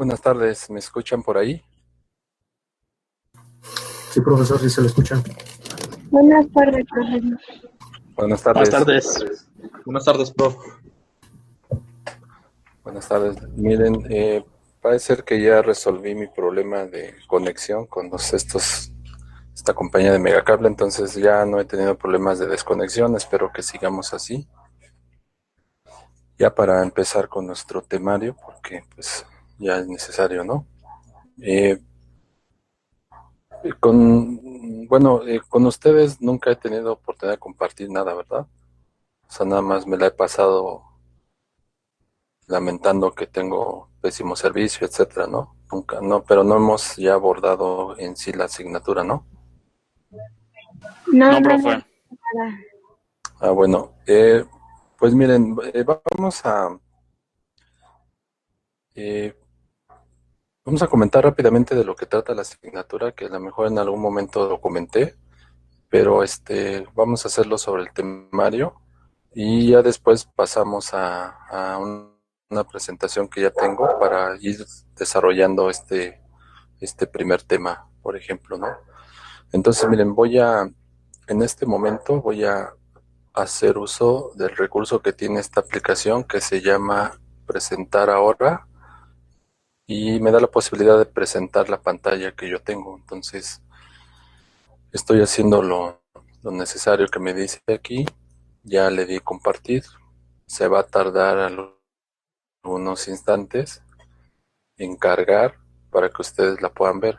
Buenas tardes, ¿me escuchan por ahí? Sí, profesor, sí se le escucha. Buenas tardes, profesor. Buenas Buenas tardes, tardes. Buenas tardes, prof. buenas tardes. Miren, parece ser que ya resolví mi problema de conexión con esta compañía de Megacable, entonces ya no he tenido problemas de desconexión, espero que sigamos así. Ya para empezar con nuestro temario, porque pues ya es necesario, ¿no? Eh, con ustedes nunca he tenido oportunidad de compartir nada, ¿verdad? O sea, nada más me la he pasado lamentando que tengo pésimo servicio, etcétera, ¿no? Nunca, no, pero no hemos ya abordado en sí la asignatura, ¿no? No, No, no hemos profe. nada. Ah, bueno, pues miren, eh, vamos a comentar rápidamente de lo que trata la asignatura, que a lo mejor en algún momento lo comenté, pero vamos a hacerlo sobre el temario y ya después pasamos una presentación que ya tengo para ir desarrollando este primer tema, por ejemplo, ¿no? Entonces, miren, en este momento voy a hacer uso del recurso que tiene esta aplicación que se llama Presentar ahora y me da la posibilidad de presentar la pantalla que yo tengo. Entonces, estoy haciendo lo necesario que me dice aquí. Ya le di compartir. Se va a tardar algunos instantes en cargar para que ustedes la puedan ver.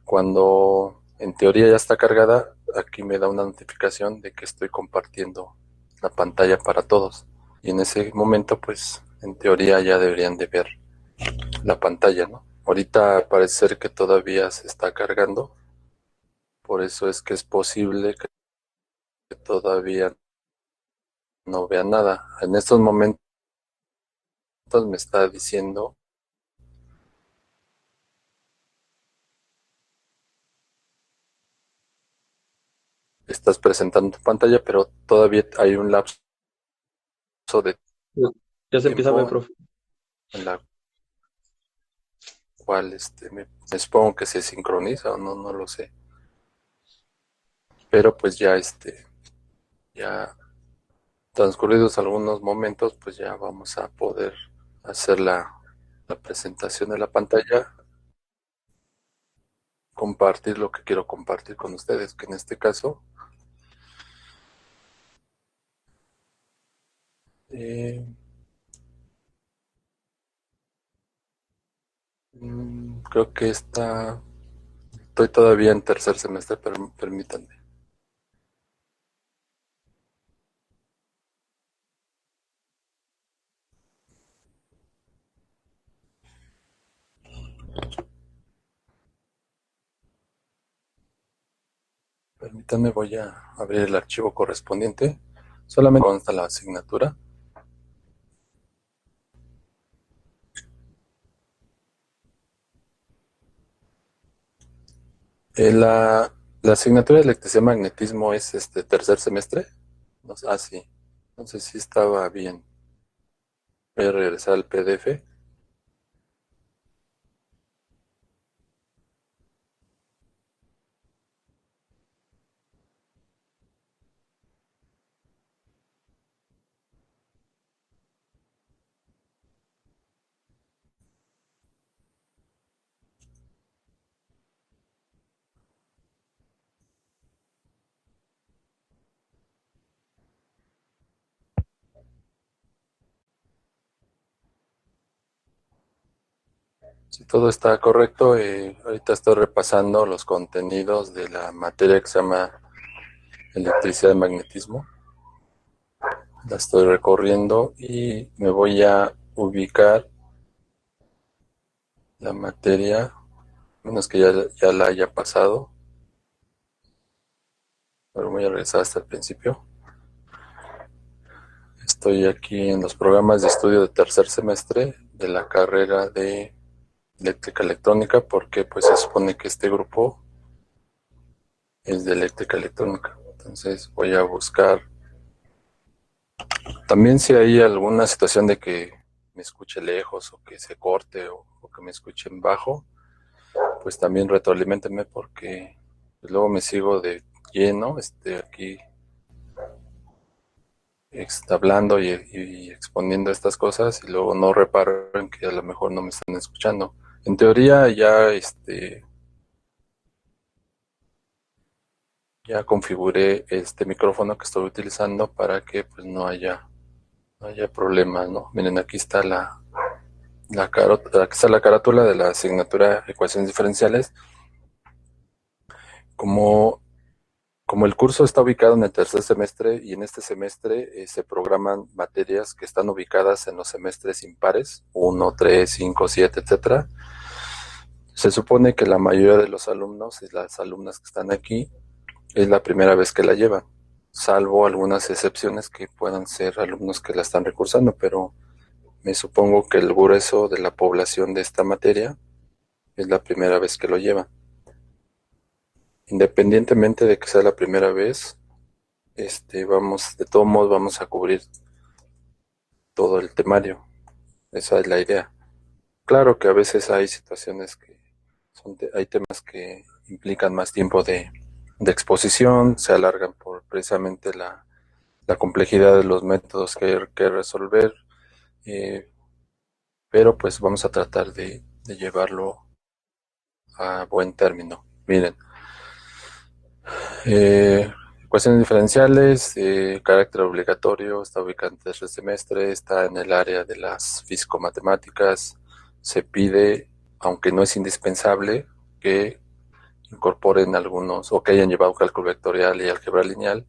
Cuando en teoría ya está cargada, aquí me da una notificación de que estoy compartiendo la pantalla para todos. Y en ese momento, pues, en teoría ya deberían de ver la pantalla, ¿no? Ahorita parece ser que todavía se está cargando, por eso es que es posible que todavía no vean nada. En estos momentos me está diciendo, estás presentando tu pantalla, pero todavía hay un lapso de Ya se empieza a ver, tiempo profe. en la cual me supongo que se sincroniza o no, no lo sé. Pero pues ya transcurridos algunos momentos, pues ya vamos a poder hacer la presentación de la pantalla, compartir lo que quiero compartir con ustedes, que en este caso eh, creo que estoy todavía en tercer semestre, pero permítanme. Permítanme, voy a abrir el archivo correspondiente. Solamente consta la asignatura. La asignatura de electricidad y magnetismo es este tercer semestre. No sé, sí. No sé si estaba bien. Voy a regresar al PDF. Si todo está correcto, ahorita estoy repasando los contenidos de la materia que se llama electricidad y magnetismo. La estoy recorriendo y me voy a ubicar la materia, menos que ya la haya pasado. Pero voy a regresar hasta el principio. Estoy aquí en los programas de estudio de tercer semestre de la carrera de eléctrica electrónica, porque pues se supone que este grupo es de eléctrica electrónica. Entonces voy a buscar también si hay alguna situación de que me escuche lejos o que se corte o que me escuchen bajo, pues también retroalímentenme porque pues, luego me sigo de lleno aquí hablando y exponiendo estas cosas y luego no reparo en que a lo mejor no me están escuchando. En teoría ya configuré este micrófono que estoy utilizando para que pues no haya problemas, ¿no? Miren, aquí está aquí está la carátula de la asignatura Ecuaciones Diferenciales. Como Como el curso está ubicado en el tercer semestre y en este semestre se programan materias que están ubicadas en los semestres impares, 1, 3, 5, 7, etcétera. Se supone que la mayoría de los alumnos y las alumnas que están aquí es la primera vez que la llevan, salvo algunas excepciones que puedan ser alumnos que la están recursando, pero me supongo que el grueso de la población de esta materia es la primera vez que lo llevan. Independientemente de que sea la primera vez, de todos modos vamos a cubrir todo el temario. Esa es la idea. Claro que a veces hay situaciones hay temas que implican más tiempo de exposición, se alargan por precisamente la complejidad de los métodos que hay que resolver, pero pues vamos a tratar de llevarlo a buen término. Miren, ecuaciones diferenciales, carácter obligatorio, está ubicado en tercer semestre, está en el área de las físico-matemáticas. Se pide, aunque no es indispensable, que incorporen algunos o que hayan llevado cálculo vectorial y álgebra lineal.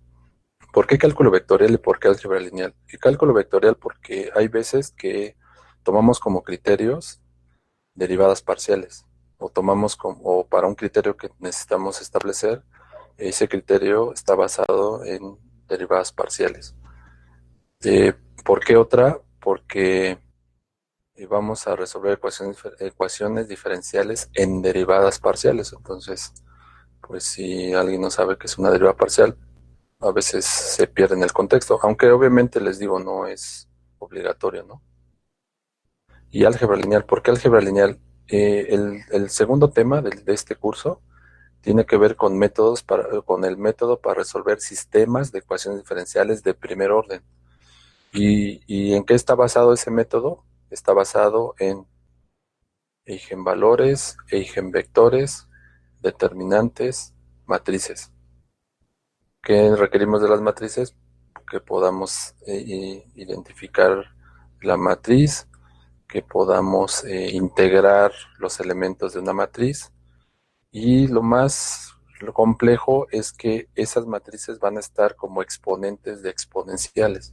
¿Por qué cálculo vectorial y por qué álgebra lineal? Y cálculo vectorial porque hay veces que tomamos como criterios derivadas parciales o para un criterio que necesitamos establecer. Ese criterio está basado en derivadas parciales. ¿Por qué otra? Porque vamos a resolver ecuaciones diferenciales en derivadas parciales. Entonces, pues si alguien no sabe qué es una derivada parcial, a veces se pierde en el contexto, aunque obviamente les digo, no es obligatorio, ¿no? Y álgebra lineal, ¿por qué álgebra lineal? El segundo tema de este curso tiene que ver con con el método para resolver sistemas de ecuaciones diferenciales de primer orden. ¿Y en qué está basado ese método? Está basado en eigenvalores, eigenvectores, determinantes, matrices. ¿Qué requerimos de las matrices? Que podamos identificar la matriz, que podamos integrar los elementos de una matriz. Y lo complejo es que esas matrices van a estar como exponentes de exponenciales.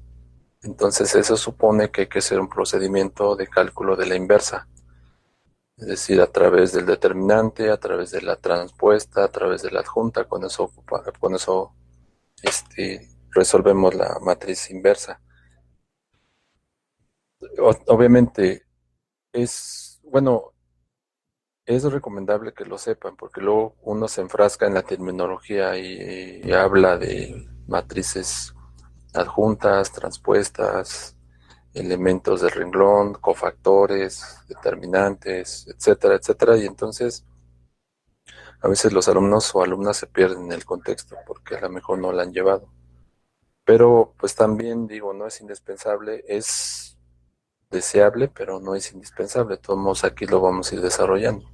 Entonces eso supone que hay que hacer un procedimiento de cálculo de la inversa. Es decir, a través del determinante, a través de la transpuesta, a través de la adjunta, con eso resolvemos la matriz inversa. Obviamente es recomendable que lo sepan, porque luego uno se enfrasca en la terminología y habla de matrices adjuntas, transpuestas, elementos del renglón, cofactores, determinantes, etcétera, etcétera, y entonces a veces los alumnos o alumnas se pierden en el contexto porque a lo mejor no la han llevado. Pero pues también digo, no es indispensable, es deseable, pero no es indispensable. Todos aquí lo vamos a ir desarrollando.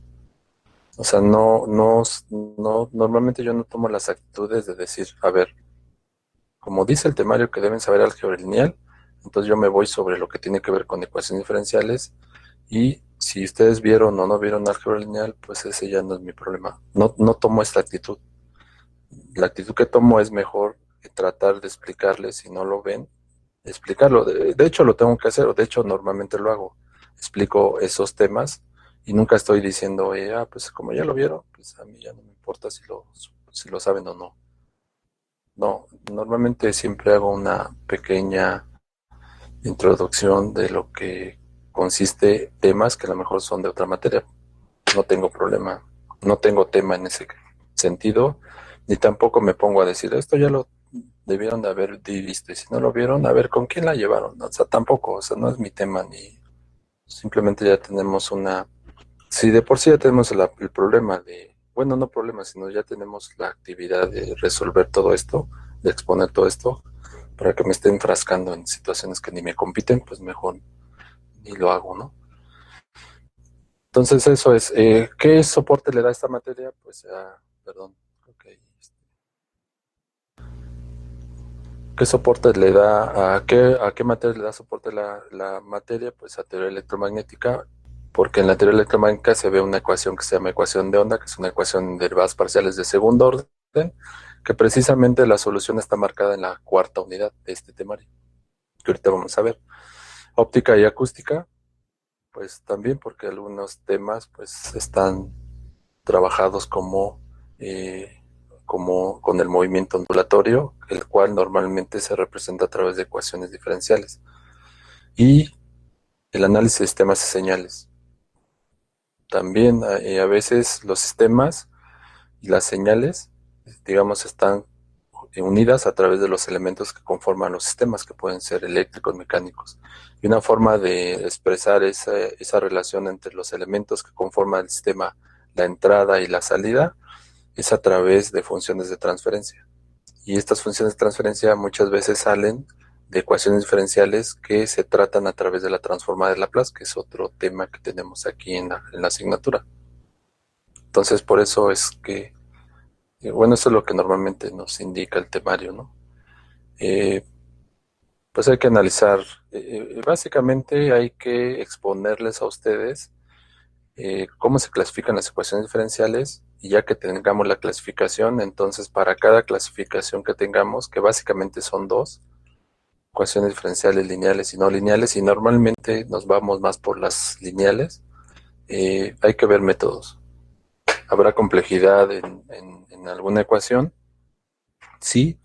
O sea, normalmente yo no tomo las actitudes de decir, a ver, como dice el temario que deben saber álgebra lineal, entonces yo me voy sobre lo que tiene que ver con ecuaciones diferenciales y si ustedes vieron o no vieron álgebra lineal, pues ese ya no es mi problema. No tomo esta actitud. La actitud que tomo es mejor tratar de explicarles, si no lo ven, explicarlo. De hecho, lo tengo que hacer, o de hecho, normalmente lo hago. Explico esos temas y nunca estoy diciendo, pues como ya lo vieron, pues a mí ya no me importa si lo saben o no. No, normalmente siempre hago una pequeña introducción de lo que consiste temas que a lo mejor son de otra materia. No tengo problema, no tengo tema en ese sentido, ni tampoco me pongo a decir, esto ya lo debieron de haber visto, y si no lo vieron, a ver con quién la llevaron. O sea, tampoco, o sea, no es mi tema, Simplemente ya tenemos si de por sí ya tenemos el problema bueno, no problema, sino ya tenemos la actividad de resolver todo esto, de exponer todo esto, para que me esté enfrascando en situaciones que ni me compiten, pues mejor ni lo hago, ¿no? Entonces eso es, ¿qué soporte le da esta materia? Pues, perdón, ok. ¿Qué soporte le da, a qué materia le da soporte la materia? Pues a teoría electromagnética, porque en la teoría electromagnética se ve una ecuación que se llama ecuación de onda, que es una ecuación en derivadas parciales de segundo orden, que precisamente la solución está marcada en la cuarta unidad de este temario, que ahorita vamos a ver. Óptica y acústica, pues también porque algunos temas pues están trabajados como con el movimiento ondulatorio, el cual normalmente se representa a través de ecuaciones diferenciales. Y el análisis de sistemas y señales. También a veces los sistemas y las señales, digamos, están unidas a través de los elementos que conforman los sistemas, que pueden ser eléctricos, mecánicos. Y una forma de expresar esa relación entre los elementos que conforman el sistema, la entrada y la salida, es a través de funciones de transferencia. Y estas funciones de transferencia muchas veces salen de ecuaciones diferenciales que se tratan a través de la transformada de Laplace, que es otro tema que tenemos aquí en la asignatura. Entonces, por eso es que, bueno, eso es lo que normalmente nos indica el temario, ¿no? Pues hay que analizar, básicamente hay que exponerles a ustedes cómo se clasifican las ecuaciones diferenciales, y ya que tengamos la clasificación, entonces para cada clasificación que tengamos, que básicamente son dos, ecuaciones diferenciales lineales y no lineales, y normalmente nos vamos más por las lineales, hay que ver métodos. ¿Habrá complejidad en alguna ecuación? Sí,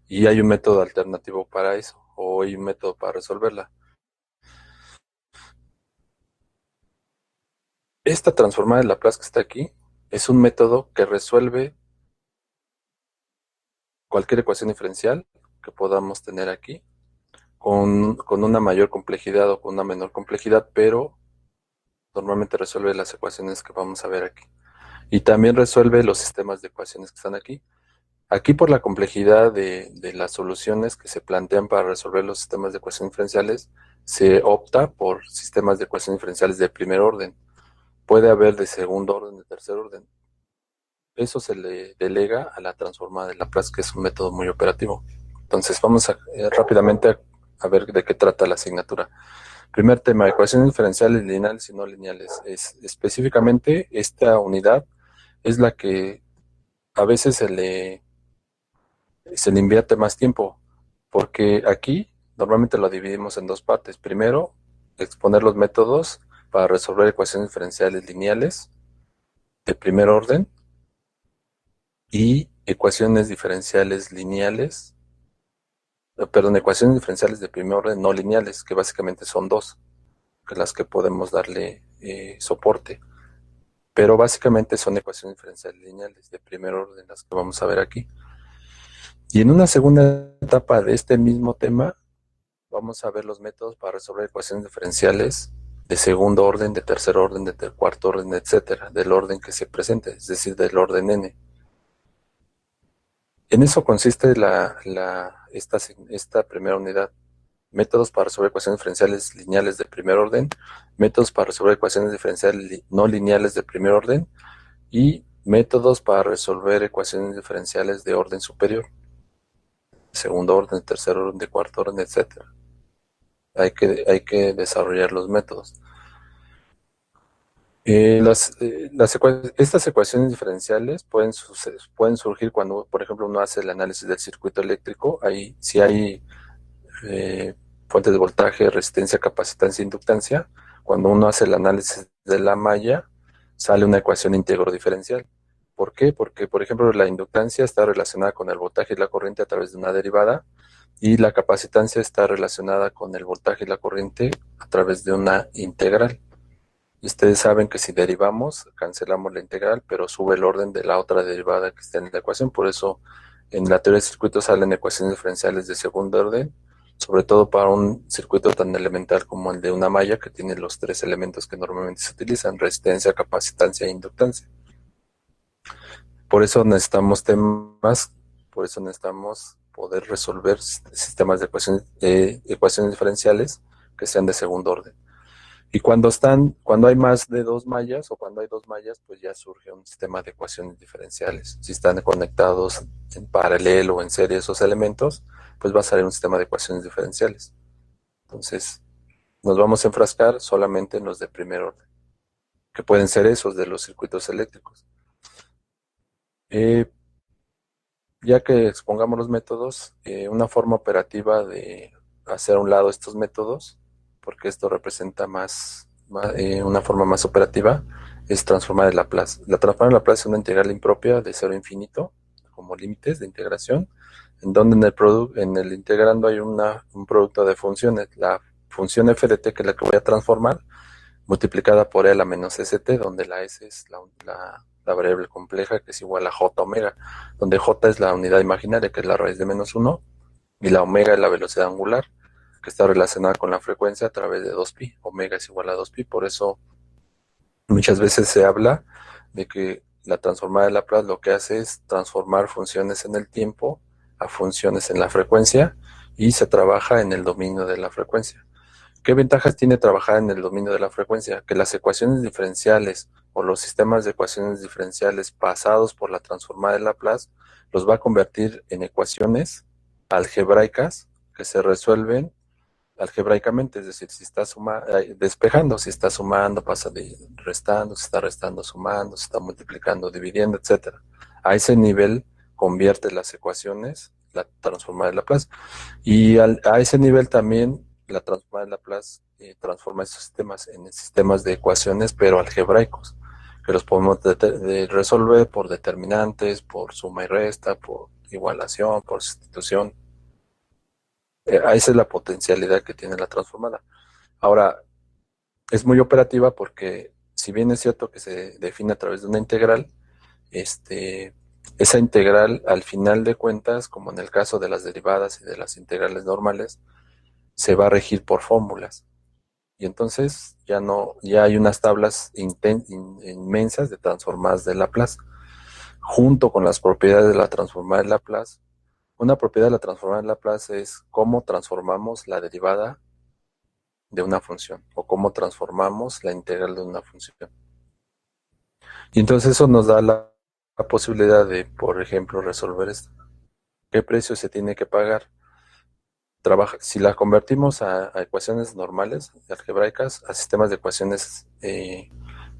y hay un método alternativo para eso, o hay un método para resolverla. Esta transformada de Laplace que está aquí es un método que resuelve cualquier ecuación diferencial que podamos tener aquí, con una mayor complejidad o con una menor complejidad, pero normalmente resuelve las ecuaciones que vamos a ver aquí. Y también resuelve los sistemas de ecuaciones que están aquí. Aquí, por la complejidad de las soluciones que se plantean para resolver los sistemas de ecuaciones diferenciales, se opta por sistemas de ecuaciones diferenciales de primer orden. Puede haber de segundo orden, de tercer orden. Eso se le delega a la transformada de Laplace, que es un método muy operativo. Entonces vamos rápidamente a ver de qué trata la asignatura. Primer tema, ecuaciones diferenciales lineales y no lineales. Específicamente, esta unidad es la que a veces se le invierte más tiempo, porque aquí normalmente lo dividimos en dos partes. Primero, exponer los métodos para resolver ecuaciones diferenciales lineales de primer orden y ecuaciones diferenciales lineales, perdón, ecuaciones diferenciales de primer orden no lineales, que básicamente son dos, que las que podemos darle soporte. Pero básicamente son ecuaciones diferenciales lineales de primer orden las que vamos a ver aquí. Y en una segunda etapa de este mismo tema, vamos a ver los métodos para resolver ecuaciones diferenciales de segundo orden, de tercer orden, de cuarto orden, etcétera, del orden que se presente, es decir, del orden n. En eso consiste esta primera unidad. Métodos para resolver ecuaciones diferenciales lineales de primer orden, métodos para resolver ecuaciones diferenciales no lineales de primer orden y métodos para resolver ecuaciones diferenciales de orden superior, segundo orden, de tercer orden, de cuarto orden, etcétera. Hay que desarrollar los métodos. Estas ecuaciones diferenciales pueden surgir cuando, por ejemplo, uno hace el análisis del circuito eléctrico. Ahí, si hay fuentes de voltaje, resistencia, capacitancia e inductancia, cuando uno hace el análisis de la malla, sale una ecuación íntegro diferencial. ¿Por qué? Porque, por ejemplo, la inductancia está relacionada con el voltaje y la corriente a través de una derivada, y la capacitancia está relacionada con el voltaje y la corriente a través de una integral. Y ustedes saben que si derivamos, cancelamos la integral, pero sube el orden de la otra derivada que está en la ecuación. Por eso, en la teoría de circuitos salen ecuaciones diferenciales de segundo orden sobre todo para un circuito tan elemental como el de una malla que tiene los tres elementos que normalmente se utilizan: resistencia, capacitancia e inductancia. Por eso necesitamos temas, por eso necesitamos poder resolver sistemas de ecuaciones diferenciales que sean de segundo orden. Y cuando hay más de dos mallas, o cuando hay dos mallas, pues ya surge un sistema de ecuaciones diferenciales. Si están conectados en paralelo o en serie esos elementos, pues va a salir un sistema de ecuaciones diferenciales. Entonces, nos vamos a enfrascar solamente en los de primer orden, que pueden ser esos de los circuitos eléctricos. Ya que expongamos los métodos, una forma operativa de hacer a un lado estos métodos, porque esto representa una forma más operativa, es transformar el Laplace. La transformar el Laplace es una integral impropia de 0 a infinito, como límites de integración, en donde en el integrando hay un producto de funciones. La función f de t, que es la que voy a transformar, multiplicada por e a la menos st, donde la s es la variable compleja, que es igual a j omega, donde j es la unidad imaginaria, que es la raíz de menos 1, y la omega es la velocidad angular, que está relacionada con la frecuencia a través de 2pi. Omega es igual a 2pi, por eso muchas veces se habla de que la transformada de Laplace lo que hace es transformar funciones en el tiempo a funciones en la frecuencia, y se trabaja en el dominio de la frecuencia. ¿Qué ventajas tiene trabajar en el dominio de la frecuencia? Que las ecuaciones diferenciales o los sistemas de ecuaciones diferenciales pasados por la transformada de Laplace los va a convertir en ecuaciones algebraicas que se resuelven algebraicamente, es decir, si está despejando, si está sumando, pasa restando, si está restando, sumando, si está multiplicando, dividiendo, etc. A ese nivel convierte las ecuaciones, la transformada de Laplace, y a ese nivel también la transformada de Laplace transforma esos sistemas en sistemas de ecuaciones, pero algebraicos, que los podemos resolver por determinantes, por suma y resta, por igualación, por sustitución. Esa es la potencialidad que tiene la transformada. Ahora, es muy operativa porque, si bien es cierto que se define a través de una integral, esa integral, al final de cuentas, como en el caso de las derivadas y de las integrales normales, se va a regir por fórmulas. Y entonces ya hay unas tablas inmensas de transformadas de Laplace, junto con las propiedades de la transformada de Laplace. Una propiedad de la transformada de Laplace es cómo transformamos la derivada de una función, o cómo transformamos la integral de una función. Y entonces eso nos da la posibilidad de, por ejemplo, resolver esto. ¿Qué precio se tiene que pagar? Si la convertimos a ecuaciones normales, algebraicas, a sistemas de ecuaciones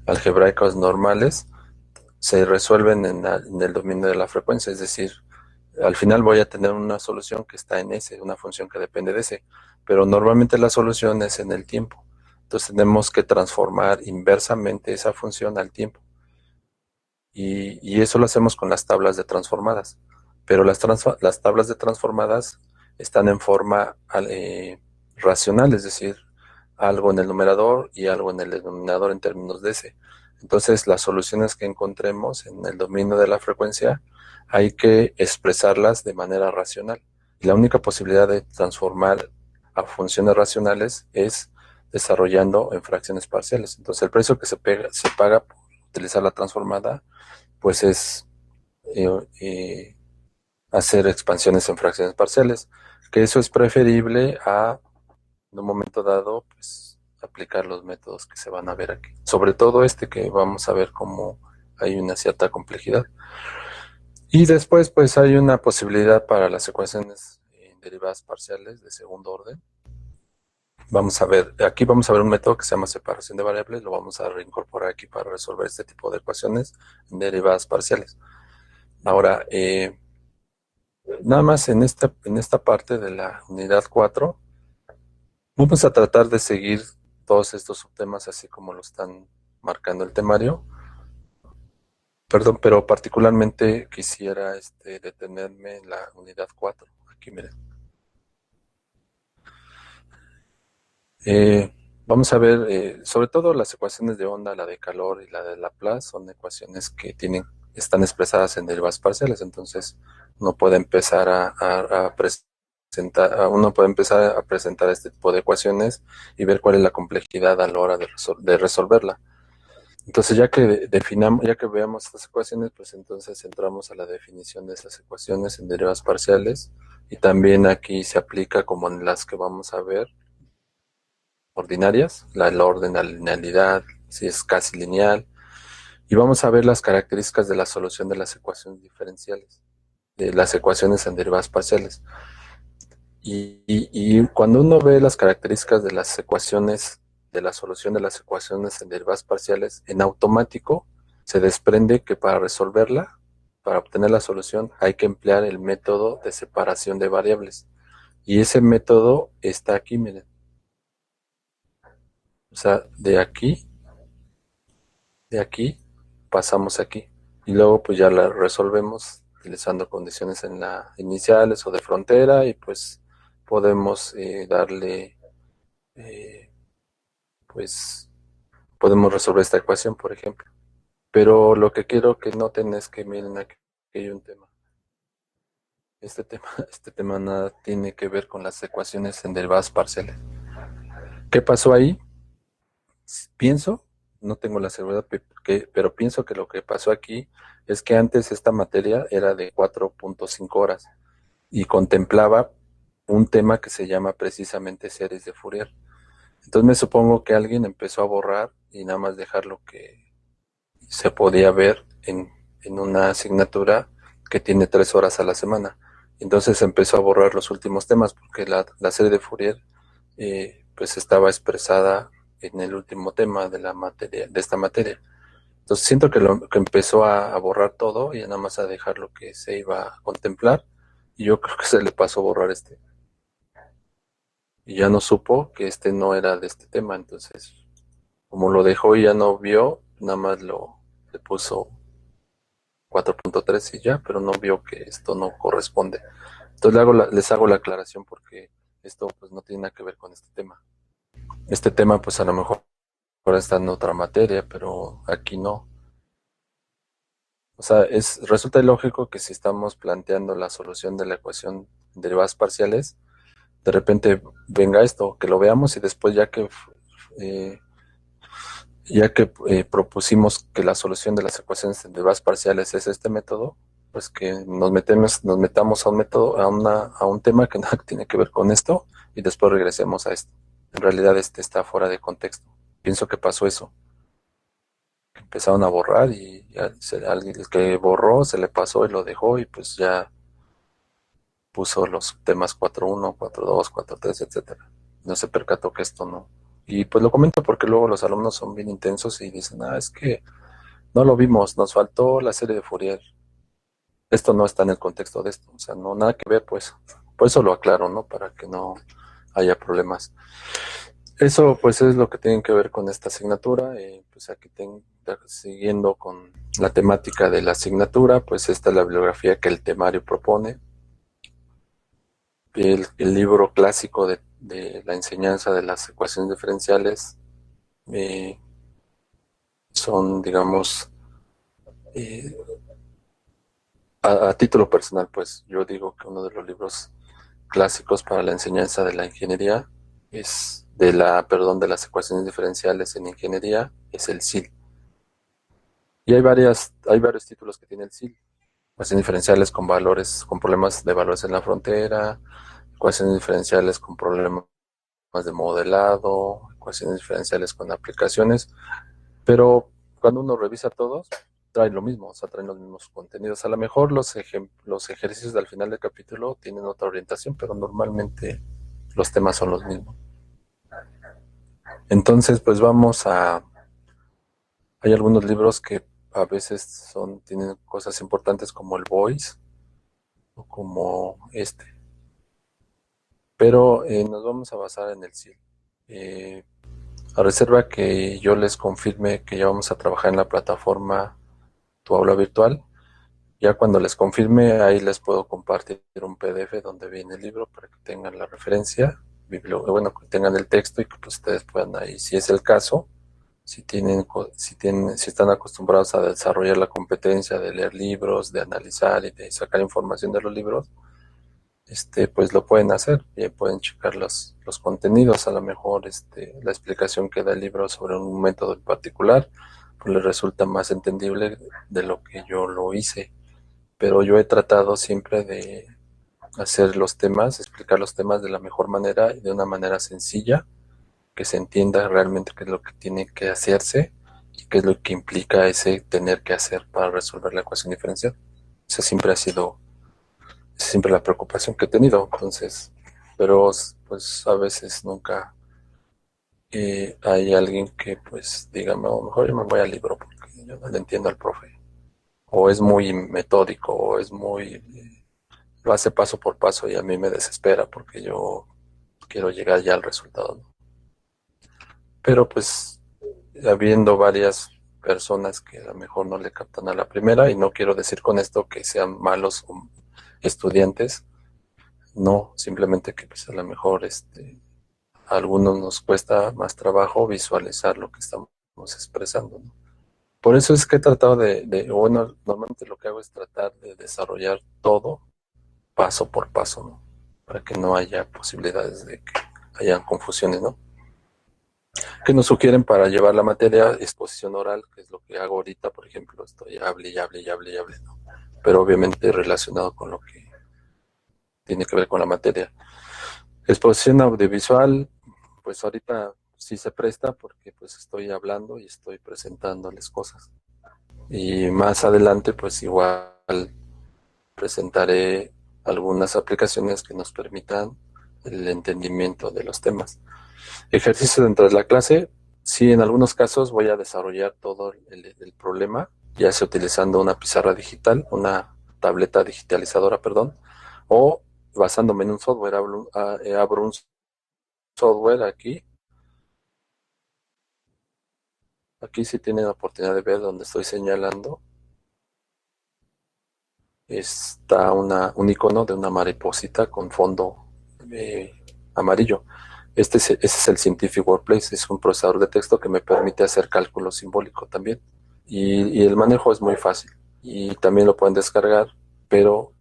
algebraicas normales, se resuelven en el dominio de la frecuencia, es decir, al final voy a tener una solución que está en S, una función que depende de S, pero normalmente la solución es en el tiempo. Entonces tenemos que transformar inversamente esa función al tiempo. Y eso lo hacemos con las tablas de transformadas. Pero las tablas de transformadas están en forma racional, es decir, algo en el numerador y algo en el denominador en términos de S. Entonces, las soluciones que encontremos en el dominio de la frecuencia hay que expresarlas de manera racional. Y la única posibilidad de transformar a funciones racionales es desarrollando en fracciones parciales. Entonces, el precio que se paga por utilizar la transformada, pues es hacer expansiones en fracciones parciales, que eso es preferible a, en un momento dado, pues aplicar los métodos que se van a ver aquí. Sobre todo que vamos a ver cómo hay una cierta complejidad. Y después, pues hay una posibilidad para las ecuaciones derivadas parciales de segundo orden. Aquí vamos a ver un método que se llama separación de variables, lo vamos a reincorporar aquí para resolver este tipo de ecuaciones en derivadas parciales. Ahora, nada más en esta parte de la unidad 4, vamos a tratar de seguir todos estos subtemas así como lo están marcando el temario. Perdón, pero particularmente quisiera detenerme en la unidad 4. Aquí miren. Vamos a ver, sobre todo las ecuaciones de onda, la de calor y la de Laplace, son ecuaciones que están expresadas en derivadas parciales, entonces uno puede empezar a uno puede empezar a presentar este tipo de ecuaciones y ver cuál es la complejidad a la hora de resolverla. Entonces, ya que veamos estas ecuaciones, pues entonces entramos a la definición de esas ecuaciones en derivadas parciales, y también aquí se aplica como en las que vamos a ver ordinarias, el orden, la linealidad, si es casi lineal, y vamos a ver las características de la solución de las ecuaciones diferenciales, de las ecuaciones en derivadas parciales. Y cuando uno ve las características de las ecuaciones, de la solución de las ecuaciones en derivadas parciales, en automático se desprende que para resolverla, para obtener la solución, hay que emplear el método de separación de variables. Y ese método está aquí, miren. O sea, de aquí, pasamos aquí. Y luego pues ya la resolvemos utilizando condiciones en la iniciales o de frontera, y pues podemos darle, eh, pues podemos resolver esta ecuación, por ejemplo. Pero lo que quiero que noten es que miren aquí hay un tema. Este tema nada tiene que ver con las ecuaciones en derivadas parciales. ¿Qué pasó ahí? Pienso, no tengo la seguridad, pero pienso que lo que pasó aquí es que antes esta materia era de 4.5 horas y contemplaba un tema que se llama precisamente series de Fourier. Entonces me supongo que alguien empezó a borrar y nada más dejar lo que se podía ver en una asignatura que tiene 3 horas a la semana. Entonces empezó a borrar los últimos temas porque la serie de Fourier pues estaba expresada en el último tema de la materia, de esta materia. Entonces siento que empezó a borrar todo y nada más a dejar lo que se iba a contemplar, y yo creo que se le pasó a borrar este. Y ya no supo que este no era de este tema, entonces como lo dejó y ya no vio, nada más le puso 4.3 y ya, pero no vio que esto no corresponde. Entonces les hago la aclaración porque esto pues no tiene nada que ver con este tema. Este tema pues a lo mejor ahora está en otra materia, pero aquí no. O sea, resulta ilógico que si estamos planteando la solución de la ecuación de derivadas parciales, de repente venga esto, que lo veamos, y después eh, propusimos que la solución de las ecuaciones de derivadas parciales es este método, pues que nos metamos a un método, a un tema que nada tiene que ver con esto, y después regresemos a esto. En realidad este está fuera de contexto. Pienso que pasó eso. Empezaron a borrar y el que borró se le pasó y lo dejó, y pues ya puso los temas 4.1, 4.2, 4.3, etcétera. No se percató que esto no. Y pues lo comento porque luego los alumnos son bien intensos y dicen, es que no lo vimos, nos faltó la serie de Fourier. Esto no está en el contexto de esto, o sea, no, nada que ver, pues. Por eso lo aclaro, ¿no? Para que no haya problemas. Eso pues es lo que tiene que ver con esta asignatura. Pues aquí siguiendo con la temática de la asignatura, pues esta es la bibliografía que el temario propone. El libro clásico de la enseñanza de las ecuaciones diferenciales son, digamos, eh, a título personal, pues yo digo que uno de los libros clásicos para la enseñanza de la ingeniería de las ecuaciones diferenciales en ingeniería, es el SIL. Y hay varios títulos que tiene el SIL. Ecuaciones diferenciales con problemas de valores en la frontera, ecuaciones diferenciales con problemas de modelado, ecuaciones diferenciales con aplicaciones, pero cuando uno revisa todos, trae lo mismo, o sea, traen los mismos contenidos. A lo mejor los ejercicios del final del capítulo tienen otra orientación, pero normalmente los temas son los mismos. Entonces, pues hay algunos libros que a veces tienen cosas importantes como el Voice o como este, pero nos vamos a basar en el SIL. A reserva que yo les confirme que ya vamos a trabajar en la plataforma Tu Aula Virtual. Ya cuando les confirme, ahí les puedo compartir un PDF donde viene el libro para que tengan la referencia, bueno, que tengan el texto y que pues, ustedes puedan ahí, si es el caso, si están acostumbrados a desarrollar la competencia de leer libros, de analizar y de sacar información de los libros, pues lo pueden hacer, y pueden checar los contenidos. A lo mejor la explicación que da el libro sobre un método en particular pues les resulta más entendible de lo que yo lo hice, pero yo he tratado siempre de hacer los temas, explicar los temas de la mejor manera y de una manera sencilla, que se entienda realmente qué es lo que tiene que hacerse y qué es lo que implica ese tener que hacer para resolver la ecuación diferencial. Esa siempre ha sido siempre la preocupación que he tenido. Entonces, pero pues a veces nunca hay alguien que pues diga, no, mejor yo me voy al libro porque yo no le entiendo al profe, o es muy metódico, o es muy, lo hace paso por paso y a mí me desespera porque yo quiero llegar ya al resultado, ¿no? Pero pues habiendo varias personas que a lo mejor no le captan a la primera, y no quiero decir con esto que sean malos estudiantes, no, simplemente que pues a lo mejor a algunos nos cuesta más trabajo visualizar lo que estamos expresando, ¿no? Por eso es que he tratado bueno, normalmente lo que hago es tratar de desarrollar todo paso por paso, ¿no? Para que no haya posibilidades de que hayan confusiones, ¿no? Que nos sugieren para llevar la materia exposición oral, que es lo que hago ahorita, por ejemplo, estoy hable y hable y hable y hable, ¿no? Pero obviamente relacionado con lo que tiene que ver con la materia. Exposición audiovisual, pues ahorita sí se presta porque pues estoy hablando y estoy presentándoles cosas. Y más adelante pues igual presentaré algunas aplicaciones que nos permitan el entendimiento de los temas. Ejercicio dentro de la clase, sí, en algunos casos voy a desarrollar todo el problema, ya sea utilizando una pizarra digital, una tableta digitalizadora, perdón, o basándome en un software. Abro un software aquí. Aquí sí tienen la oportunidad de ver donde estoy señalando. Está un icono de una mariposita con fondo eh, amarillo. Ese es el Scientific Workplace, es un procesador de texto que me permite hacer cálculo simbólico también. Y el manejo es muy fácil. Y también lo pueden descargar, pero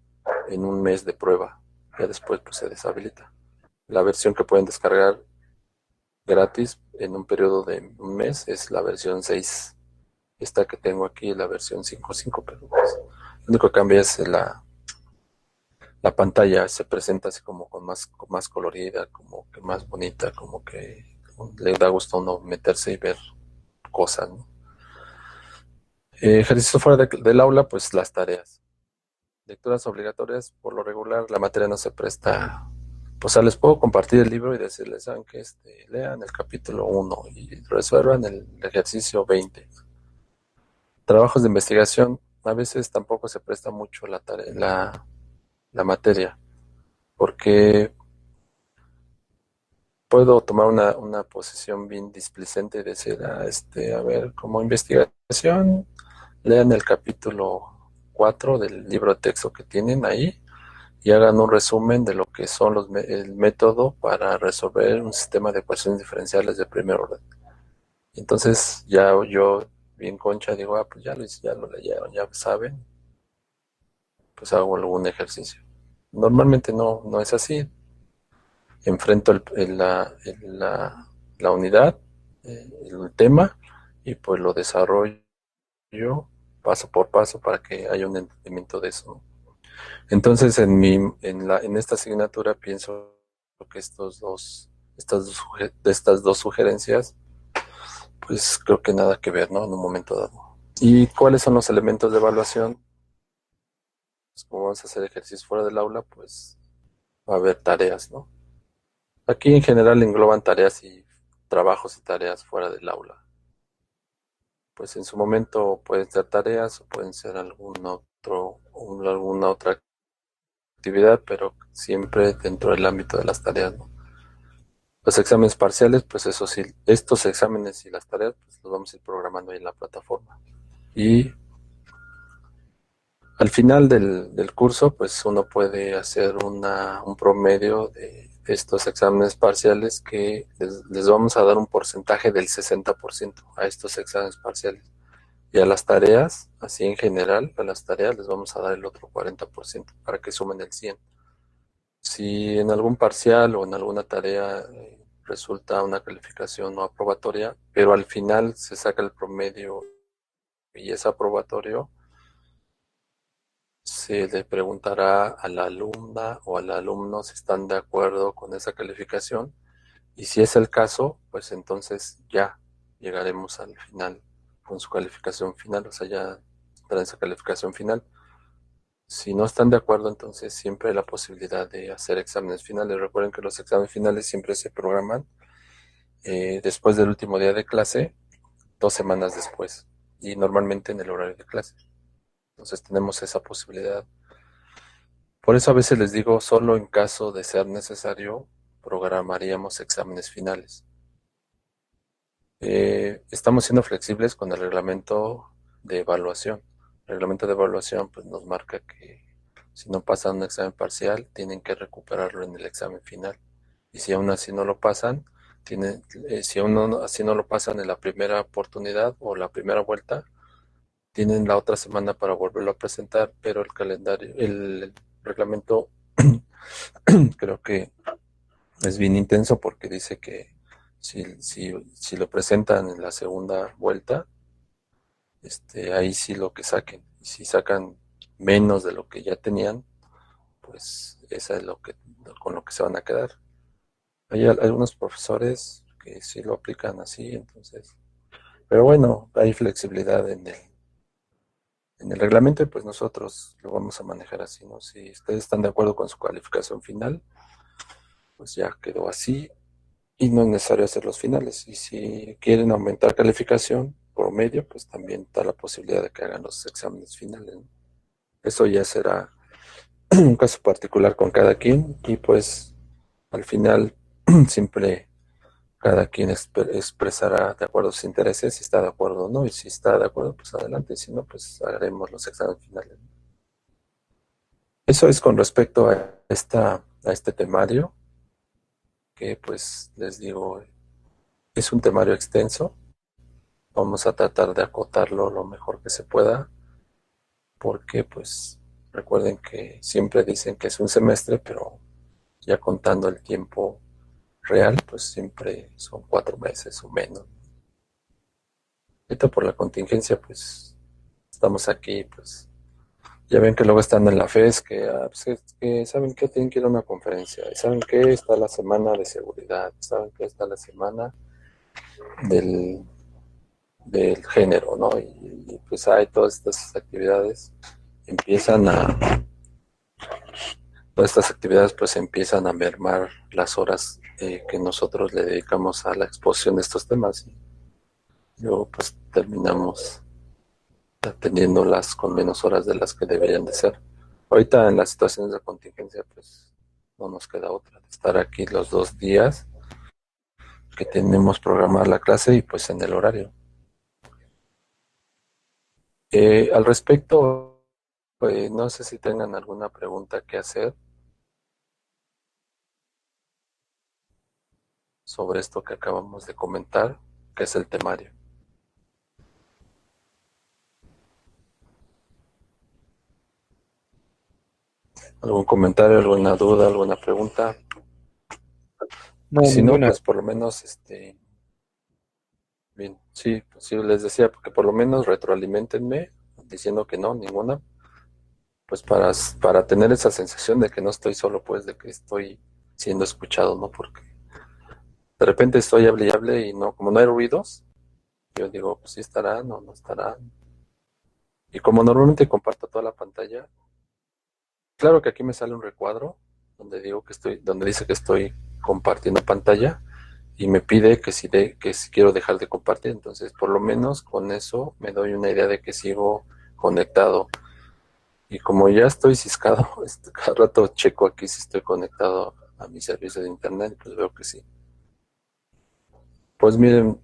en un mes de prueba. Ya después pues, se deshabilita. La versión que pueden descargar gratis en un periodo de un mes es la versión 6. Esta que tengo aquí es la versión 5.5, pero pues, lo único que cambia es la pantalla, se presenta así como con más colorida, como que más bonita, como que le da gusto a uno meterse y ver cosas, ¿no? Ejercicio fuera del aula, pues las tareas. Lecturas obligatorias, por lo regular, la materia no se presta. Pues les puedo compartir el libro y decirles, ¿saben qué? Lean el capítulo 1 y resuelvan el ejercicio 20. Trabajos de investigación, a veces tampoco se presta mucho la materia, porque puedo tomar una posición bien displicente y decir, a ver, como investigación, lean el capítulo 4 del libro de texto que tienen ahí y hagan un resumen de lo que son el método para resolver un sistema de ecuaciones diferenciales de primer orden. Entonces ya yo, bien concha, digo, pues ya lo hice, ya lo leyeron, ya saben, pues hago algún ejercicio. Normalmente no es así. Enfrento la unidad, el tema, y pues lo desarrollo paso por paso para que haya un entendimiento de eso. Entonces, en esta asignatura pienso que estas dos sugerencias, pues creo que nada que ver, ¿no? En un momento dado. ¿Y cuáles son los elementos de evaluación? Pues como vamos a hacer ejercicios fuera del aula, pues va a haber tareas, ¿no? Aquí en general engloban tareas y trabajos y tareas fuera del aula. Pues en su momento pueden ser tareas o pueden ser alguna otra actividad, pero siempre dentro del ámbito de las tareas, ¿no? Los exámenes parciales, pues eso sí, estos exámenes y las tareas, pues los vamos a ir programando ahí en la plataforma. Y al final del curso, pues uno puede hacer un promedio de estos exámenes parciales que les vamos a dar un porcentaje del 60% a estos exámenes parciales. Y a las tareas, así en general, a las tareas les vamos a dar el otro 40% para que sumen el 100%. Si en algún parcial o en alguna tarea resulta una calificación no aprobatoria, pero al final se saca el promedio y es aprobatorio, se le preguntará a la alumna o al alumno si están de acuerdo con esa calificación, y si es el caso, pues entonces ya llegaremos al final con su calificación final, o sea, ya traen esa calificación final. Si no están de acuerdo, entonces siempre hay la posibilidad de hacer exámenes finales. Recuerden que los exámenes finales siempre se programan después del último día de clase, 2 semanas después, y normalmente en el horario de clase. Entonces tenemos esa posibilidad. Por eso a veces les digo, solo en caso de ser necesario, programaríamos exámenes finales. Estamos siendo flexibles con el reglamento de evaluación. El reglamento de evaluación pues, nos marca que si no pasan un examen parcial, tienen que recuperarlo en el examen final. Y si aún así no lo pasan, si aún así no lo pasan en la primera oportunidad o la primera vuelta, tienen la otra semana para volverlo a presentar, pero el reglamento creo que es bien intenso porque dice que si lo presentan en la segunda vuelta, ahí sí lo que saquen. Y si sacan menos de lo que ya tenían, pues esa es con lo que se van a quedar. Hay algunos profesores que sí lo aplican así, entonces, pero bueno, hay flexibilidad en el reglamento y pues nosotros lo vamos a manejar así, ¿no? Si ustedes están de acuerdo con su calificación final, pues ya quedó así y no es necesario hacer los finales. Y si quieren aumentar calificación por medio, pues también está la posibilidad de que hagan los exámenes finales, ¿no? Eso ya será un caso particular con cada quien y pues al final siempre cada quien expresará de acuerdo a sus intereses si está de acuerdo o no, y si está de acuerdo, pues adelante, si no, pues haremos los exámenes finales. Eso es con respecto a este temario, que pues les digo, es un temario extenso. Vamos a tratar de acotarlo lo mejor que se pueda, porque pues recuerden que siempre dicen que es un semestre, pero ya contando el tiempo real, pues siempre son 4 meses o menos. Ahorita por la contingencia, pues estamos aquí, pues ya ven que luego están en la FES, pues, que saben que tienen que ir a una conferencia, y saben que está la semana de seguridad, saben que está la semana del, del género, ¿no? Y pues hay todas estas actividades, empiezan a, todas estas actividades pues empiezan a mermar las horas que nosotros le dedicamos a la exposición de estos temas. Y luego pues terminamos atendiéndolas con menos horas de las que deberían de ser. Ahorita en las situaciones de contingencia, pues no nos queda otra de estar aquí los 2 días que tenemos programada la clase y pues en el horario. Al respecto, no sé si tengan alguna pregunta que hacer sobre esto que acabamos de comentar, que es el temario. ¿Algún comentario, alguna duda, alguna pregunta? No, Y si no, ninguna. pues por lo menos, bien, sí, pues sí les decía, porque por lo menos retroalimentenme diciendo que no, ninguna, pues para tener esa sensación de que no estoy solo, pues de que estoy siendo escuchado, ¿no? Porque de repente estoy hable y hable y no, como no hay ruidos, yo digo, pues sí estarán o no estarán. Y como normalmente comparto toda la pantalla, claro que aquí me sale un recuadro donde dice que estoy compartiendo pantalla y me pide que si quiero dejar de compartir, entonces por lo menos con eso me doy una idea de que sigo conectado. Y como ya estoy ciscado, cada rato checo aquí si estoy conectado a mi servicio de internet, pues veo que sí. Pues miren,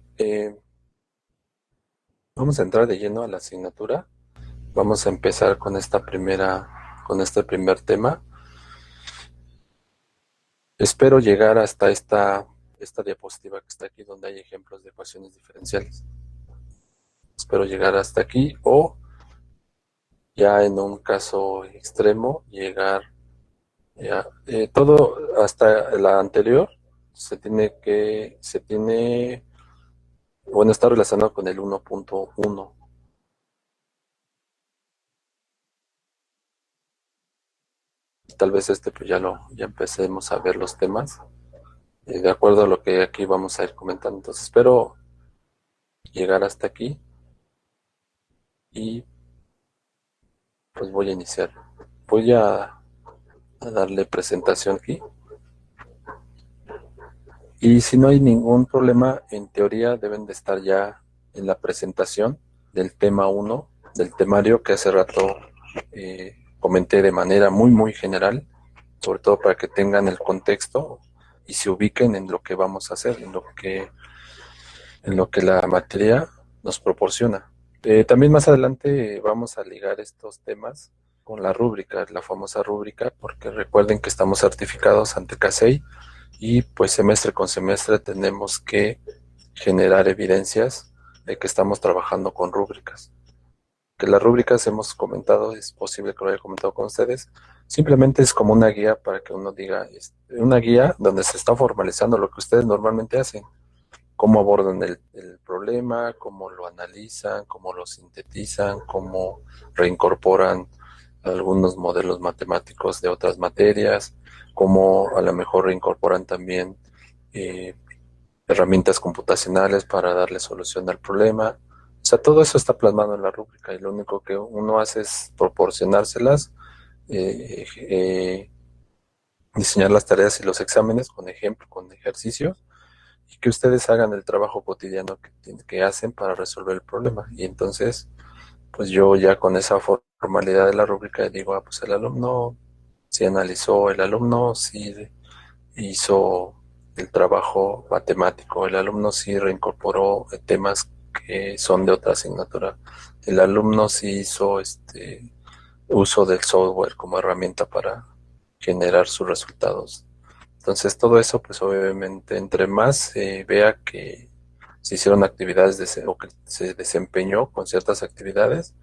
vamos a entrar de lleno a la asignatura. Vamos a empezar con este primer tema. Espero llegar hasta esta diapositiva que está aquí, donde hay ejemplos de ecuaciones diferenciales. Espero llegar hasta aquí o ya en un caso extremo llegar Ya, todo hasta la anterior bueno, está relacionado con el 1.1. Tal vez pues ya empecemos a ver los temas de acuerdo a lo que aquí vamos a ir comentando. Entonces espero llegar hasta aquí y pues voy a iniciar. Voy a darle presentación aquí. Y si no hay ningún problema, en teoría deben de estar ya en la presentación del tema 1, del temario que hace rato comenté de manera muy, muy general, sobre todo para que tengan el contexto y se ubiquen en lo que vamos a hacer, en lo que la materia nos proporciona. También más adelante vamos a ligar estos temas con la rúbrica, la famosa rúbrica, porque recuerden que estamos certificados ante CASEI y pues semestre con semestre tenemos que generar evidencias de que estamos trabajando con rúbricas. Que las rúbricas hemos comentado, es posible que lo haya comentado con ustedes, simplemente es como una guía para que uno diga, una guía donde se está formalizando lo que ustedes normalmente hacen, cómo abordan el problema, cómo lo analizan, cómo lo sintetizan, cómo reincorporan algunos modelos matemáticos de otras materias, cómo a lo mejor reincorporan también eh, herramientas computacionales para darle solución al problema. O sea, todo eso está plasmado en la rúbrica y lo único que uno hace es proporcionárselas, eh, eh, diseñar las tareas y los exámenes con ejemplo, con ejercicios y que ustedes hagan el trabajo cotidiano que hacen para resolver el problema. Y entonces, pues yo ya con esa formalidad de la rúbrica digo, pues el alumno sí analizó, el alumno sí hizo el trabajo matemático, el alumno sí reincorporó temas que son de otra asignatura, el alumno sí hizo uso del software como herramienta para generar sus resultados. Entonces todo eso, pues obviamente, entre más se vea que se hicieron actividades o que se desempeñó con ciertas actividades,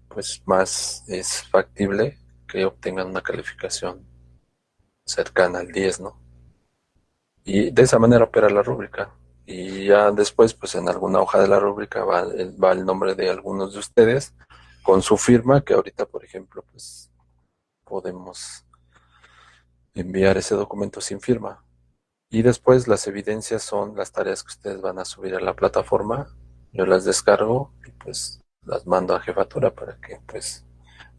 pues más es factible que obtengan una calificación cercana al 10, ¿no? Y de esa manera opera la rúbrica. Y ya después, pues en alguna hoja de la rúbrica va el nombre de algunos de ustedes con su firma, que ahorita, por ejemplo, pues podemos enviar ese documento sin firma. Y después las evidencias son las tareas que ustedes van a subir a la plataforma. Yo las descargo y pues las mando a jefatura para que pues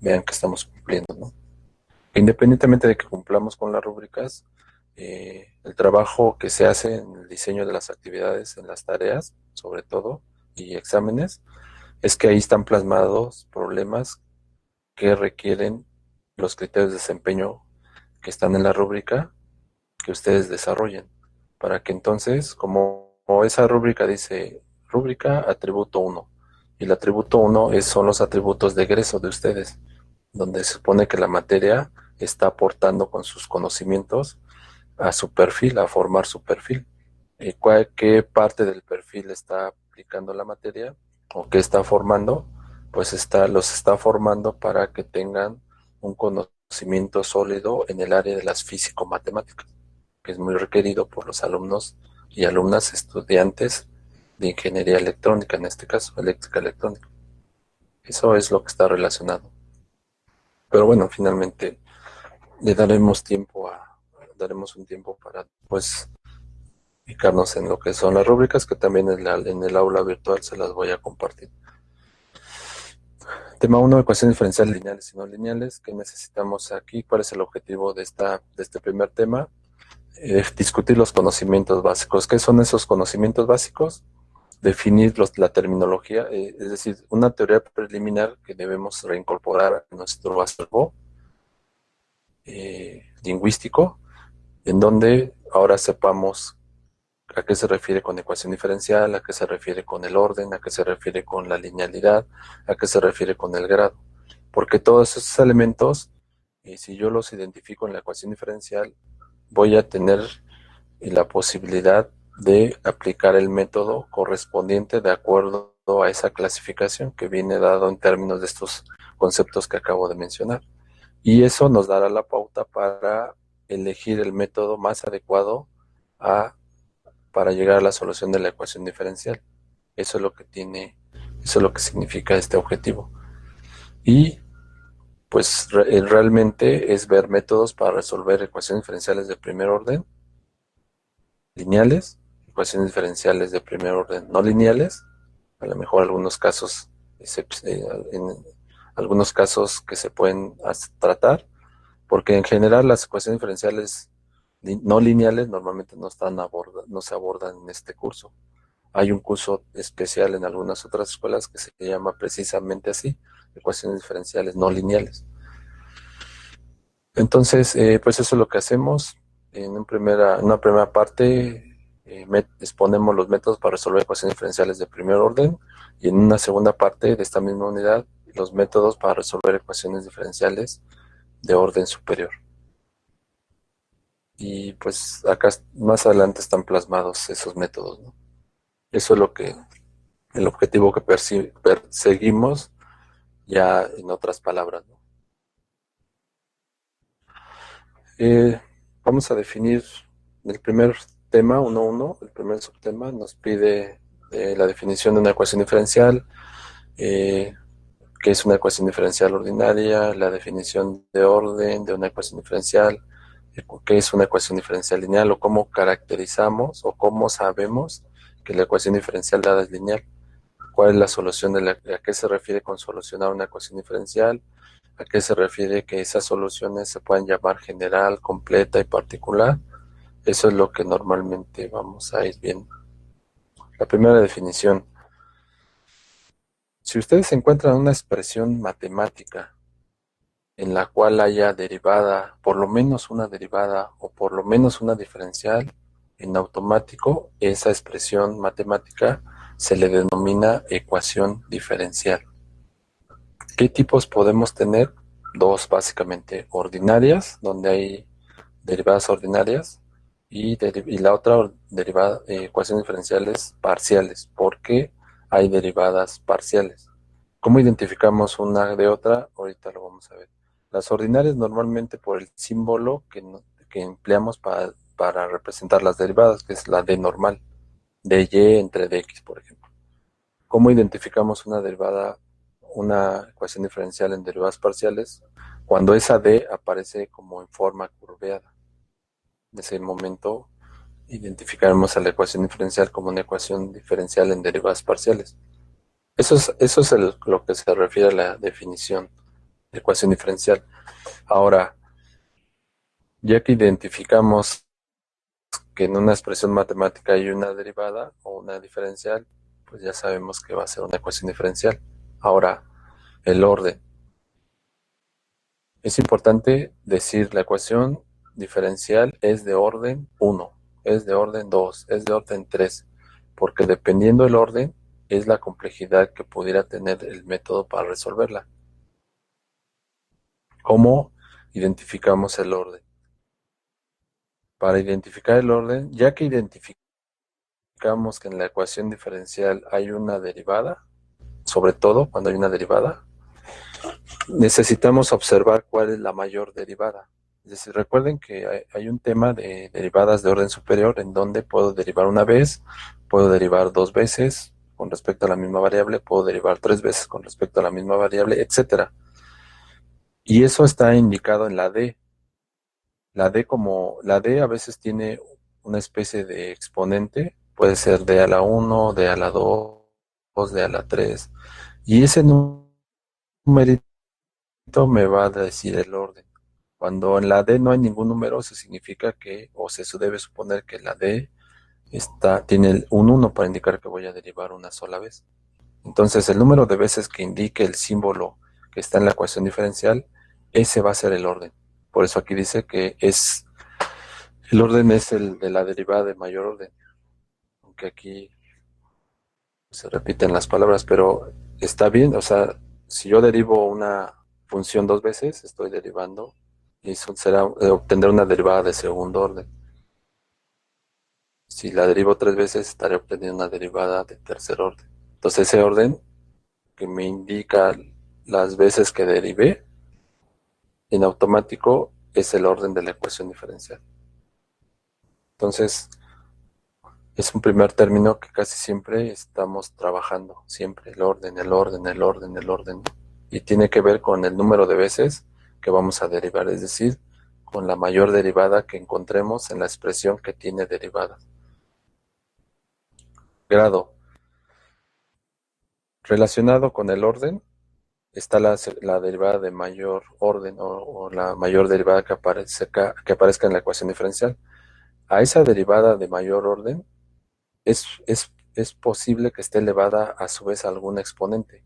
vean que estamos cumpliendo, ¿no? Independientemente de que cumplamos con las rúbricas, el trabajo que se hace en el diseño de las actividades, en las tareas, sobre todo, y exámenes, es que ahí están plasmados problemas que requieren los criterios de desempeño que están en la rúbrica que ustedes desarrollen, para que entonces, como esa rúbrica dice, rúbrica atributo 1, y el atributo 1 son los atributos de egreso de ustedes, donde se supone que la materia está aportando con sus conocimientos a su perfil, a formar su perfil. ¿Qué parte del perfil está aplicando la materia o qué está formando? Pues los está formando para que tengan un conocimiento sólido en el área de las físico-matemáticas, que es muy requerido por los alumnos y alumnas estudiantes de ingeniería electrónica, en este caso, eléctrica electrónica. Eso es lo que está relacionado. Pero bueno, finalmente le daremos un tiempo para pues fijarnos en lo que son las rúbricas, que también en el aula virtual se las voy a compartir. Tema 1, ecuaciones diferenciales lineales y no lineales. ¿Qué necesitamos aquí? ¿Cuál es el objetivo de este primer tema? Discutir los conocimientos básicos. ¿Qué son esos conocimientos básicos? Definir la terminología, es decir, una teoría preliminar que debemos reincorporar a nuestro acervo lingüístico, en donde ahora sepamos a qué se refiere con ecuación diferencial, a qué se refiere con el orden, a qué se refiere con la linealidad, a qué se refiere con el grado. Porque todos esos elementos, si yo los identifico en la ecuación diferencial, voy a tener la posibilidad de aplicar el método correspondiente de acuerdo a esa clasificación que viene dado en términos de estos conceptos que acabo de mencionar. Y eso nos dará la pauta para elegir el método más adecuado para llegar a la solución de la ecuación diferencial. Eso es lo que significa este objetivo. Y pues realmente es ver métodos para resolver ecuaciones diferenciales de primer orden lineales, ecuaciones diferenciales de primer orden no lineales, a lo mejor en algunos casos que se pueden tratar, porque en general las ecuaciones diferenciales no lineales normalmente no se abordan en este curso. Hay un curso especial en algunas otras escuelas que se llama precisamente así, ecuaciones diferenciales no lineales. Entonces, pues eso es lo que hacemos. En una primera parte exponemos los métodos para resolver ecuaciones diferenciales de primer orden, y en una segunda parte de esta misma unidad, los métodos para resolver ecuaciones diferenciales de orden superior. Y pues acá más adelante están plasmados esos métodos, ¿no? Eso es el objetivo que perseguimos, ya en otras palabras, ¿no? Vamos a definir el primer tema, 1.1, el primer subtema nos pide la definición de una ecuación diferencial, qué es una ecuación diferencial ordinaria, la definición de orden de una ecuación diferencial, qué es una ecuación diferencial lineal, o cómo caracterizamos o cómo sabemos que la ecuación diferencial dada es lineal, cuál es la solución, a qué se refiere con solucionar una ecuación diferencial, a qué se refiere que esas soluciones se pueden llamar general, completa y particular. Eso es lo que normalmente vamos a ir viendo. La primera definición. Si ustedes encuentran una expresión matemática en la cual haya derivada, por lo menos una derivada o por lo menos una diferencial, en automático esa expresión matemática se le denomina ecuación diferencial. ¿Qué tipos podemos tener? Dos, básicamente, ordinarias, donde hay derivadas ordinarias, y la otra derivada, ecuaciones diferenciales parciales, porque hay derivadas parciales. ¿Cómo identificamos una de otra? Ahorita lo vamos a ver. Las ordinarias normalmente por el símbolo que empleamos para representar las derivadas, que es la d normal, dy entre dx, por ejemplo. ¿Cómo identificamos una ecuación diferencial en derivadas parciales? Cuando esa d aparece como en forma curveada. En ese momento identificaremos a la ecuación diferencial como una ecuación diferencial en derivadas parciales. Eso es lo que se refiere a la definición de ecuación diferencial. Ahora, ya que identificamos que en una expresión matemática hay una derivada o una diferencial, pues ya sabemos que va a ser una ecuación diferencial. Ahora, el orden. Es importante decir la ecuación diferencial es de orden 1, es de orden 2, es de orden 3, porque dependiendo del orden es la complejidad que pudiera tener el método para resolverla. ¿Cómo identificamos el orden? Para identificar el orden, ya que identificamos que en la ecuación diferencial hay una derivada, sobre todo cuando hay una derivada, necesitamos observar cuál es la mayor derivada. Es decir, recuerden que hay un tema de derivadas de orden superior en donde puedo derivar una vez, puedo derivar dos veces con respecto a la misma variable, puedo derivar tres veces con respecto a la misma variable, etc. Y eso está indicado en la D. La D a veces tiene una especie de exponente, puede ser D a la 1, D a la 2, D a la 3, y ese numerito me va a decir el orden. Cuando en la D no hay ningún número, eso significa o se debe suponer que la D tiene un 1 para indicar que voy a derivar una sola vez. Entonces, el número de veces que indique el símbolo que está en la ecuación diferencial, ese va a ser el orden. Por eso aquí dice que el orden es el de la derivada de mayor orden. Aunque aquí se repiten las palabras, pero está bien. O sea, si yo derivo una función dos veces, estoy derivando, y eso será obtener una derivada de segundo orden. Si la derivo tres veces, estaré obteniendo una derivada de tercer orden. Entonces ese orden que me indica las veces que derivé en automático es el orden de la ecuación diferencial. Entonces, es un primer término que casi siempre estamos trabajando, siempre el orden, el orden, el orden, el orden. Y tiene que ver con el número de veces que vamos a derivar, es decir, con la mayor derivada que encontremos en la expresión que tiene derivadas. Grado. Relacionado con el orden está la derivada de mayor orden o la mayor derivada que aparezca en la ecuación diferencial. A esa derivada de mayor orden es posible que esté elevada a su vez a algún exponente.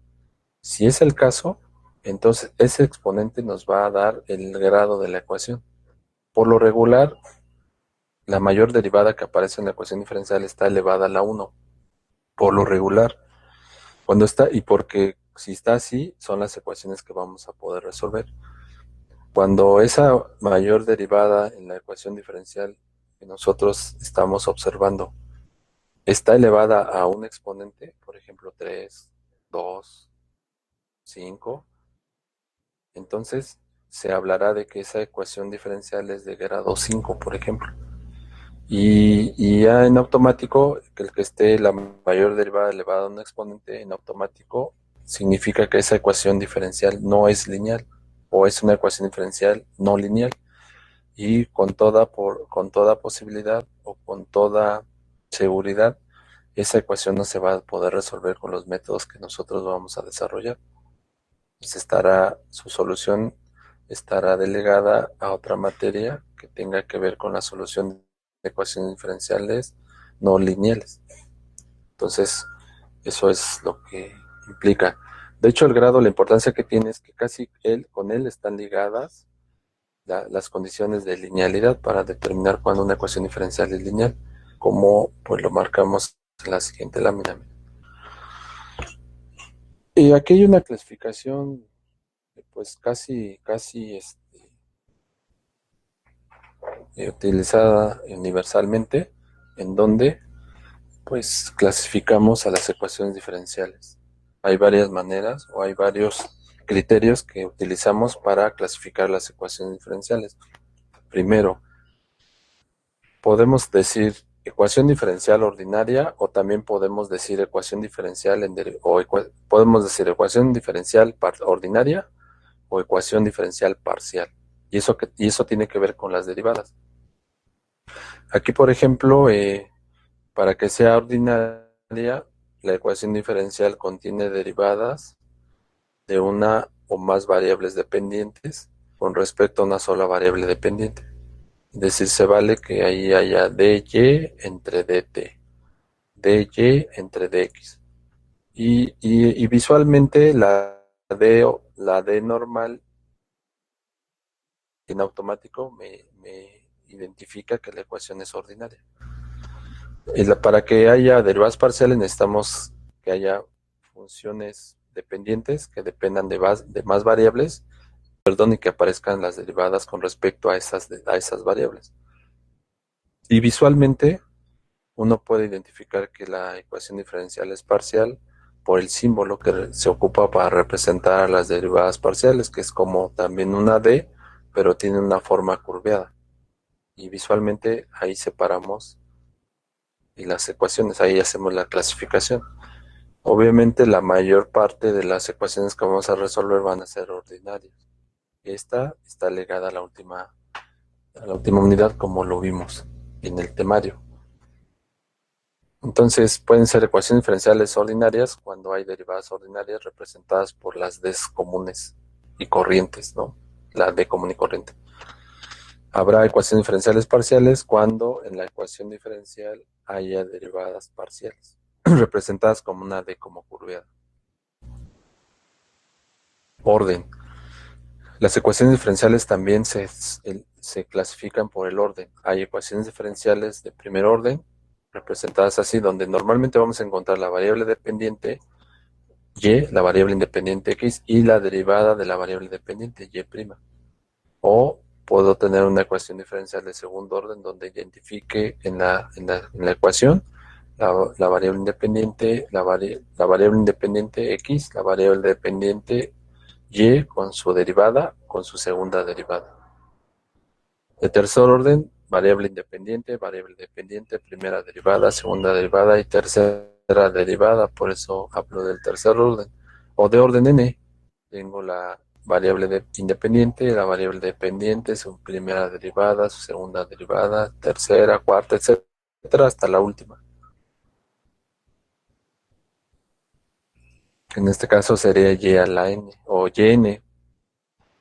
Si es el caso, entonces ese exponente nos va a dar el grado de la ecuación. Por lo regular, la mayor derivada que aparece en la ecuación diferencial está elevada a la 1. Por lo regular. Cuando está, y porque si está así, son las ecuaciones que vamos a poder resolver. Cuando esa mayor derivada en la ecuación diferencial que nosotros estamos observando está elevada a un exponente, por ejemplo 3, 2, 5, entonces se hablará de que esa ecuación diferencial es de grado 5, por ejemplo. Y ya en automático, que el que esté la mayor derivada elevada a un exponente en automático significa que esa ecuación diferencial no es lineal o es una ecuación diferencial no lineal. Y con toda posibilidad o con toda seguridad, esa ecuación no se va a poder resolver con los métodos que nosotros vamos a desarrollar. Pues su solución estará delegada a otra materia que tenga que ver con la solución de ecuaciones diferenciales no lineales. Entonces, eso es lo que implica. De hecho, el grado, la importancia que tiene es que casi con él están ligadas las condiciones de linealidad para determinar cuándo una ecuación diferencial es lineal, como pues lo marcamos en la siguiente lámina. Y aquí hay una clasificación pues casi utilizada universalmente, en donde pues clasificamos a las ecuaciones diferenciales. Hay varias maneras o hay varios criterios que utilizamos para clasificar las ecuaciones diferenciales. Primero, podemos decir ecuación diferencial ordinaria o también podemos decir ecuación diferencial podemos decir ecuación diferencial ordinaria o ecuación diferencial parcial. Y eso tiene que ver con las derivadas. Aquí, por ejemplo, para que sea ordinaria, la ecuación diferencial contiene derivadas de una o más variables dependientes con respecto a una sola variable dependiente. Es decir, se vale que ahí haya dy entre dt, dy entre dx. Y visualmente la D normal en automático me identifica que la ecuación es ordinaria. Para que haya derivadas parciales necesitamos que haya funciones dependientes que dependan de más variables, y que aparezcan las derivadas con respecto a esas variables. Y visualmente uno puede identificar que la ecuación diferencial es parcial por el símbolo que se ocupa para representar las derivadas parciales, que es como también una D, pero tiene una forma curveada. Y visualmente ahí separamos y las ecuaciones, ahí hacemos la clasificación. Obviamente la mayor parte de las ecuaciones que vamos a resolver van a ser ordinarias. Esta está ligada a la última unidad, como lo vimos en el temario. Entonces pueden ser ecuaciones diferenciales ordinarias cuando hay derivadas ordinarias representadas por las Ds comunes y corrientes, ¿no? La D común y corriente. Habrá ecuaciones diferenciales parciales cuando en la ecuación diferencial haya derivadas parciales, representadas como una D como curveada. Orden. Las ecuaciones diferenciales también se clasifican por el orden. Hay ecuaciones diferenciales de primer orden, representadas así, donde normalmente vamos a encontrar la variable dependiente y, la variable independiente x y la derivada de la variable dependiente y'. O puedo tener una ecuación diferencial de segundo orden donde identifique en la ecuación la variable independiente, la variable independiente x, la variable dependiente y con su derivada, con su segunda derivada. De tercer orden, variable independiente, primera derivada, segunda derivada y tercera derivada. Por eso hablo del tercer orden. O de orden n, tengo la variable independiente, la variable dependiente, su primera derivada, su segunda derivada, tercera, cuarta, etcétera, hasta la última. En este caso sería y a la n o yn.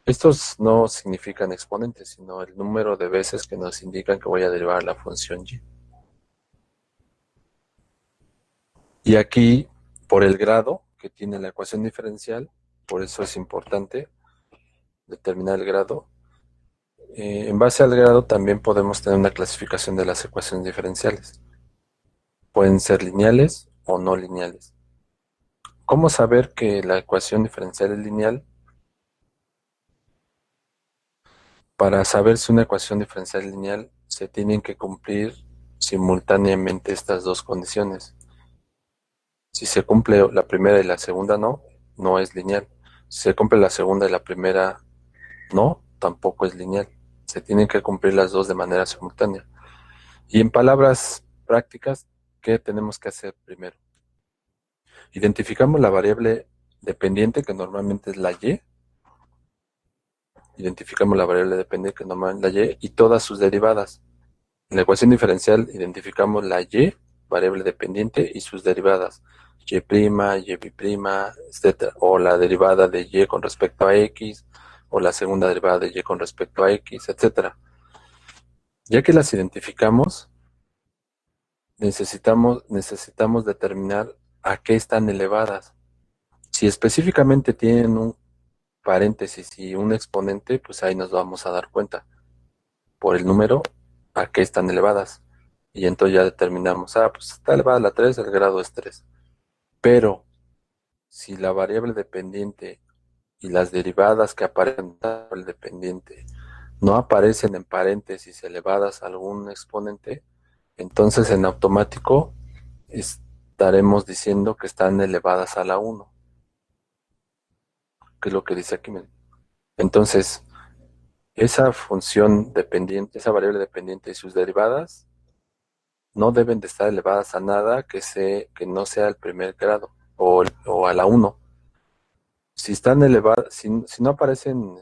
Estos no significan exponentes, sino el número de veces que nos indican que voy a derivar la función y. Y aquí, por el grado que tiene la ecuación diferencial, por eso es importante determinar el grado. En base al grado también podemos tener una clasificación de las ecuaciones diferenciales. Pueden ser lineales o no lineales. ¿Cómo saber que la ecuación diferencial es lineal? Para saber si una ecuación diferencial es lineal, se tienen que cumplir simultáneamente estas dos condiciones. Si se cumple la primera y la segunda no es lineal. Si se cumple la segunda y la primera no, tampoco es lineal. Se tienen que cumplir las dos de manera simultánea. Y en palabras prácticas, ¿qué tenemos que hacer primero? Identificamos la variable dependiente, que normalmente es la y. Identificamos la variable dependiente, que normalmente es la y, y todas sus derivadas. En la ecuación diferencial identificamos la y, variable dependiente, y sus derivadas. Y', y', etc. O la derivada de y con respecto a x, o la segunda derivada de y con respecto a x, etc. Ya que las identificamos, necesitamos determinar a qué están elevadas. Si específicamente tienen un paréntesis y un exponente, pues ahí nos vamos a dar cuenta por el número a qué están elevadas. Y entonces ya determinamos, pues está elevada la 3, el grado es 3. Pero si la variable dependiente y las derivadas que aparecen en la variable dependiente no aparecen en paréntesis elevadas a algún exponente, entonces en automático estaremos diciendo que están elevadas a la 1, que es lo que dice aquí. Entonces, esa función dependiente, esa variable dependiente y sus derivadas no deben de estar elevadas a nada que no sea el primer grado o a la 1. Si están elevadas, si no aparecen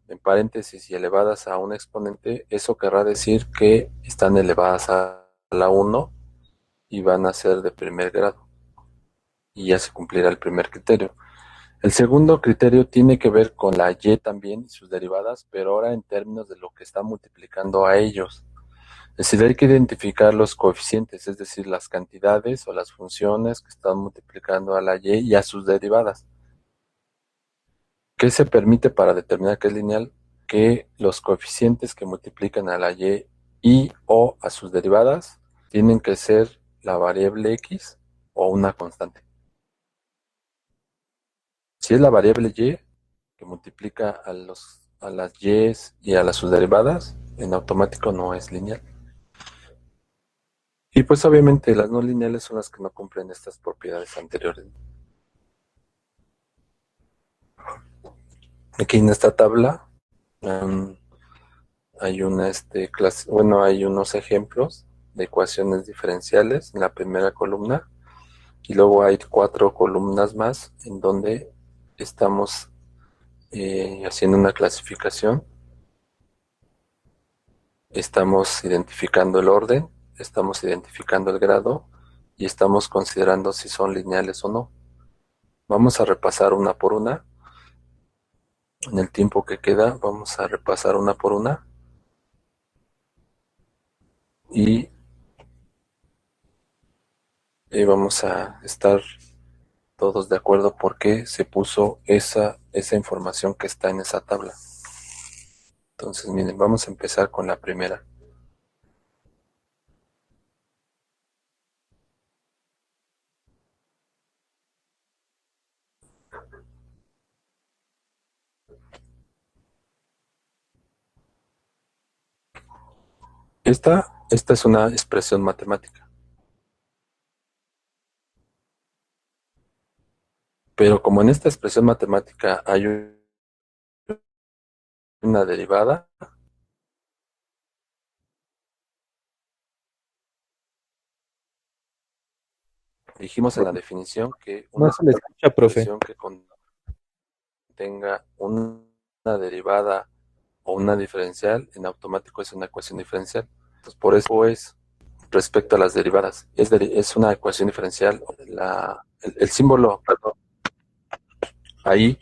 en paréntesis y elevadas a un exponente, eso querrá decir que están elevadas a la 1 y van a ser de primer grado. Y ya se cumplirá el primer criterio. El segundo criterio tiene que ver con la y también y sus derivadas, pero ahora en términos de lo que está multiplicando a ellos. Es decir, hay que identificar los coeficientes, es decir, las cantidades o las funciones que están multiplicando a la y a sus derivadas. ¿Qué se permite para determinar que es lineal? Que los coeficientes que multiplican a la y o a sus derivadas tienen que ser la variable x o una constante. Si es la variable y que multiplica a las y's y a sus derivadas, en automático no es lineal. Y pues obviamente las no lineales son las que no cumplen estas propiedades anteriores. Aquí en esta tabla hay hay unos ejemplos de ecuaciones diferenciales en la primera columna y luego hay 4 columnas más en donde estamos haciendo una clasificación. Estamos identificando el orden, estamos identificando el grado y estamos considerando si son lineales o no. Vamos a repasar una por una. En el tiempo que queda vamos a repasar una por una y vamos a estar todos de acuerdo por qué se puso esa información que está en esa tabla. Entonces, miren, vamos a empezar con la primera. Esta es una expresión matemática. Pero como en esta expresión matemática hay una derivada. Dijimos en la definición que No una se le escucha, profe. expresión que contenga una derivada o una diferencial, en automático es una ecuación diferencial. Entonces, por eso es respecto a las derivadas. Es una ecuación diferencial. El símbolo, perdón, ahí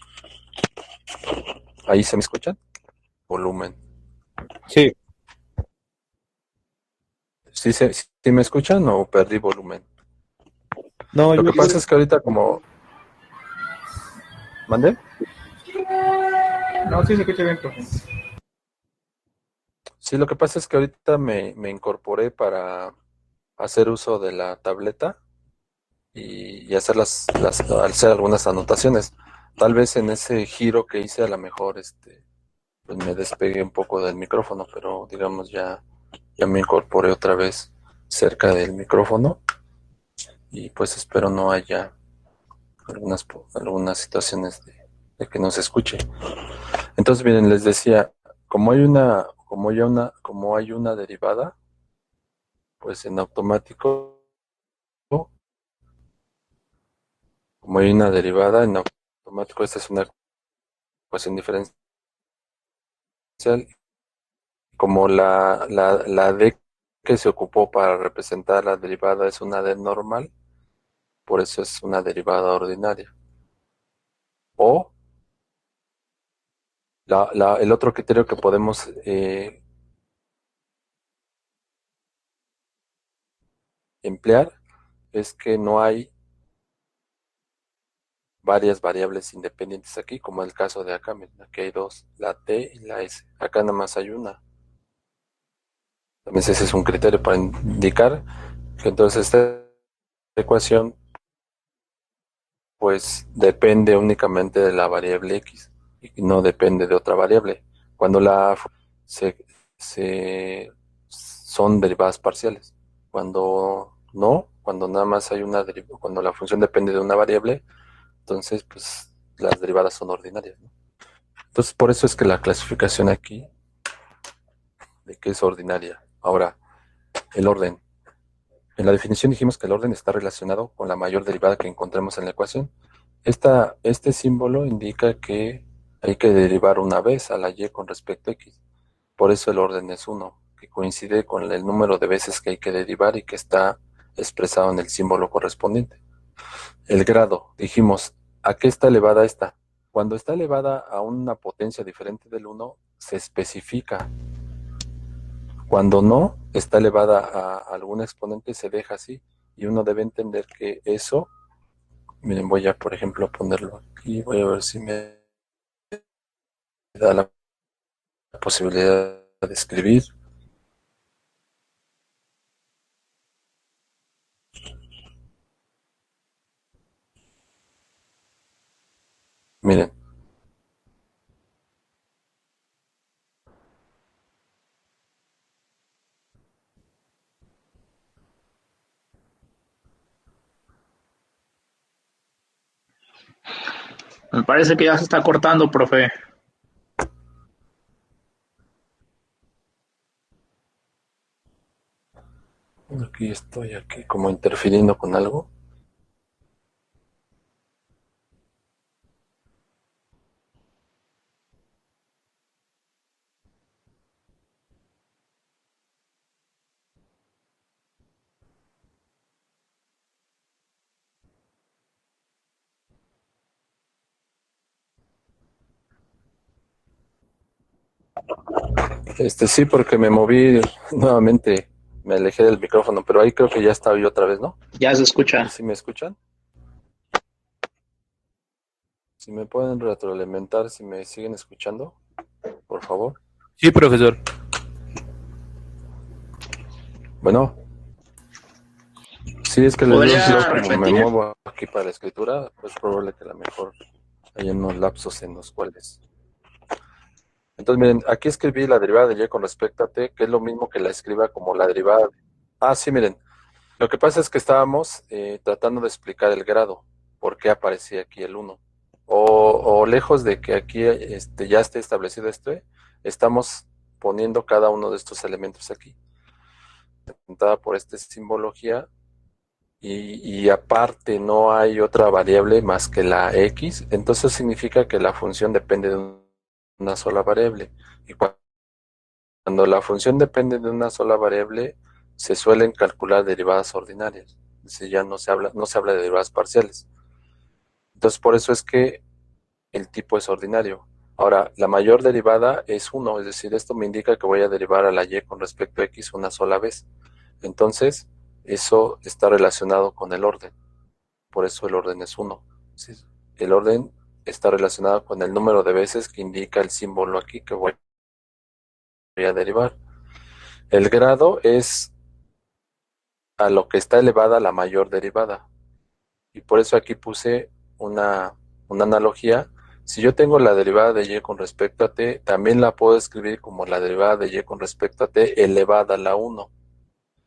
se me escuchan. Volumen. Sí. ¿Sí me escuchan o perdí volumen? No, Lo que pasa es que ahorita como... ¿Mande? No, sí se escucha bien, profe. Sí, lo que pasa es que ahorita me incorporé para hacer uso de la tableta y hacer hacer algunas anotaciones. Tal vez en ese giro que hice a lo mejor pues me despegué un poco del micrófono, pero digamos ya me incorporé otra vez cerca del micrófono y pues espero no haya algunas situaciones de que no se escuche. Entonces, miren, les decía, como hay una derivada, pues en automático, como hay una derivada, en automático esta es una ecuación diferencial. Como la D que se ocupó para representar la derivada es una D normal, por eso es una derivada ordinaria. O el otro criterio que podemos emplear es que no hay varias variables independientes aquí, como el caso de acá. Miren, aquí hay dos, la T y la S. Acá nada más hay una. También ese es un criterio para indicar que entonces esta ecuación pues depende únicamente de la variable X y no depende de otra variable. Cuando se, son derivadas parciales. Cuando no, cuando nada más hay una derivada, cuando la función depende de una variable, entonces pues las derivadas son ordinarias, ¿no? Entonces por eso es que la clasificación aquí de que es ordinaria. Ahora, el orden. En la definición dijimos que el orden está relacionado con la mayor derivada que encontremos en la ecuación. Este símbolo indica que hay que derivar una vez a la y con respecto a x. Por eso el orden es 1, que coincide con el número de veces que hay que derivar y que está expresado en el símbolo correspondiente. El grado, dijimos, ¿a qué está elevada esta? Cuando está elevada a una potencia diferente del 1, se especifica. Cuando no está elevada a algún exponente, se deja así. Y uno debe entender que eso, miren, voy a, por ejemplo, a ponerlo aquí, voy a ver si me da la posibilidad de escribir. Miren, Me parece que ya se está cortando, profe. aquí estoy, aquí como interfiriendo con algo. Sí, porque me moví nuevamente, me alejé del micrófono, pero ahí creo que ya estaba yo otra vez, ¿no? Ya se ¿Y escucha. si me escuchan? Si me pueden retroalimentar, si me siguen escuchando, por favor. Sí, profesor. Bueno, sí, es que les digo, ¿Podría yo como me repetir? muevo aquí para la escritura, pues es probable que a lo mejor haya unos lapsos en los cuales. Entonces, miren, aquí escribí la derivada de y con respecto a t, que es lo mismo que la escriba como la derivada. Ah, sí, miren, lo que pasa es que estábamos tratando de explicar el grado, por qué aparecía aquí el 1. O lejos de que aquí ya esté establecido esto, estamos poniendo cada uno de estos elementos aquí, representada por esta simbología, y aparte no hay otra variable más que la x, entonces significa que la función depende de una sola variable. Y cuando la función depende de una sola variable, se suelen calcular derivadas ordinarias. Es decir, ya no se habla de derivadas parciales. Entonces, por eso es que el tipo es ordinario. Ahora, la mayor derivada es 1, es decir, esto me indica que voy a derivar a la y con respecto a x una sola vez. Entonces, eso está relacionado con el orden. Por eso el orden es 1. El orden está relacionado con el número de veces que indica el símbolo aquí que voy a derivar. El grado es a lo que está elevada la mayor derivada. Y por eso aquí puse una analogía. Si yo tengo la derivada de y con respecto a t, también la puedo escribir como la derivada de y con respecto a t elevada a la 1.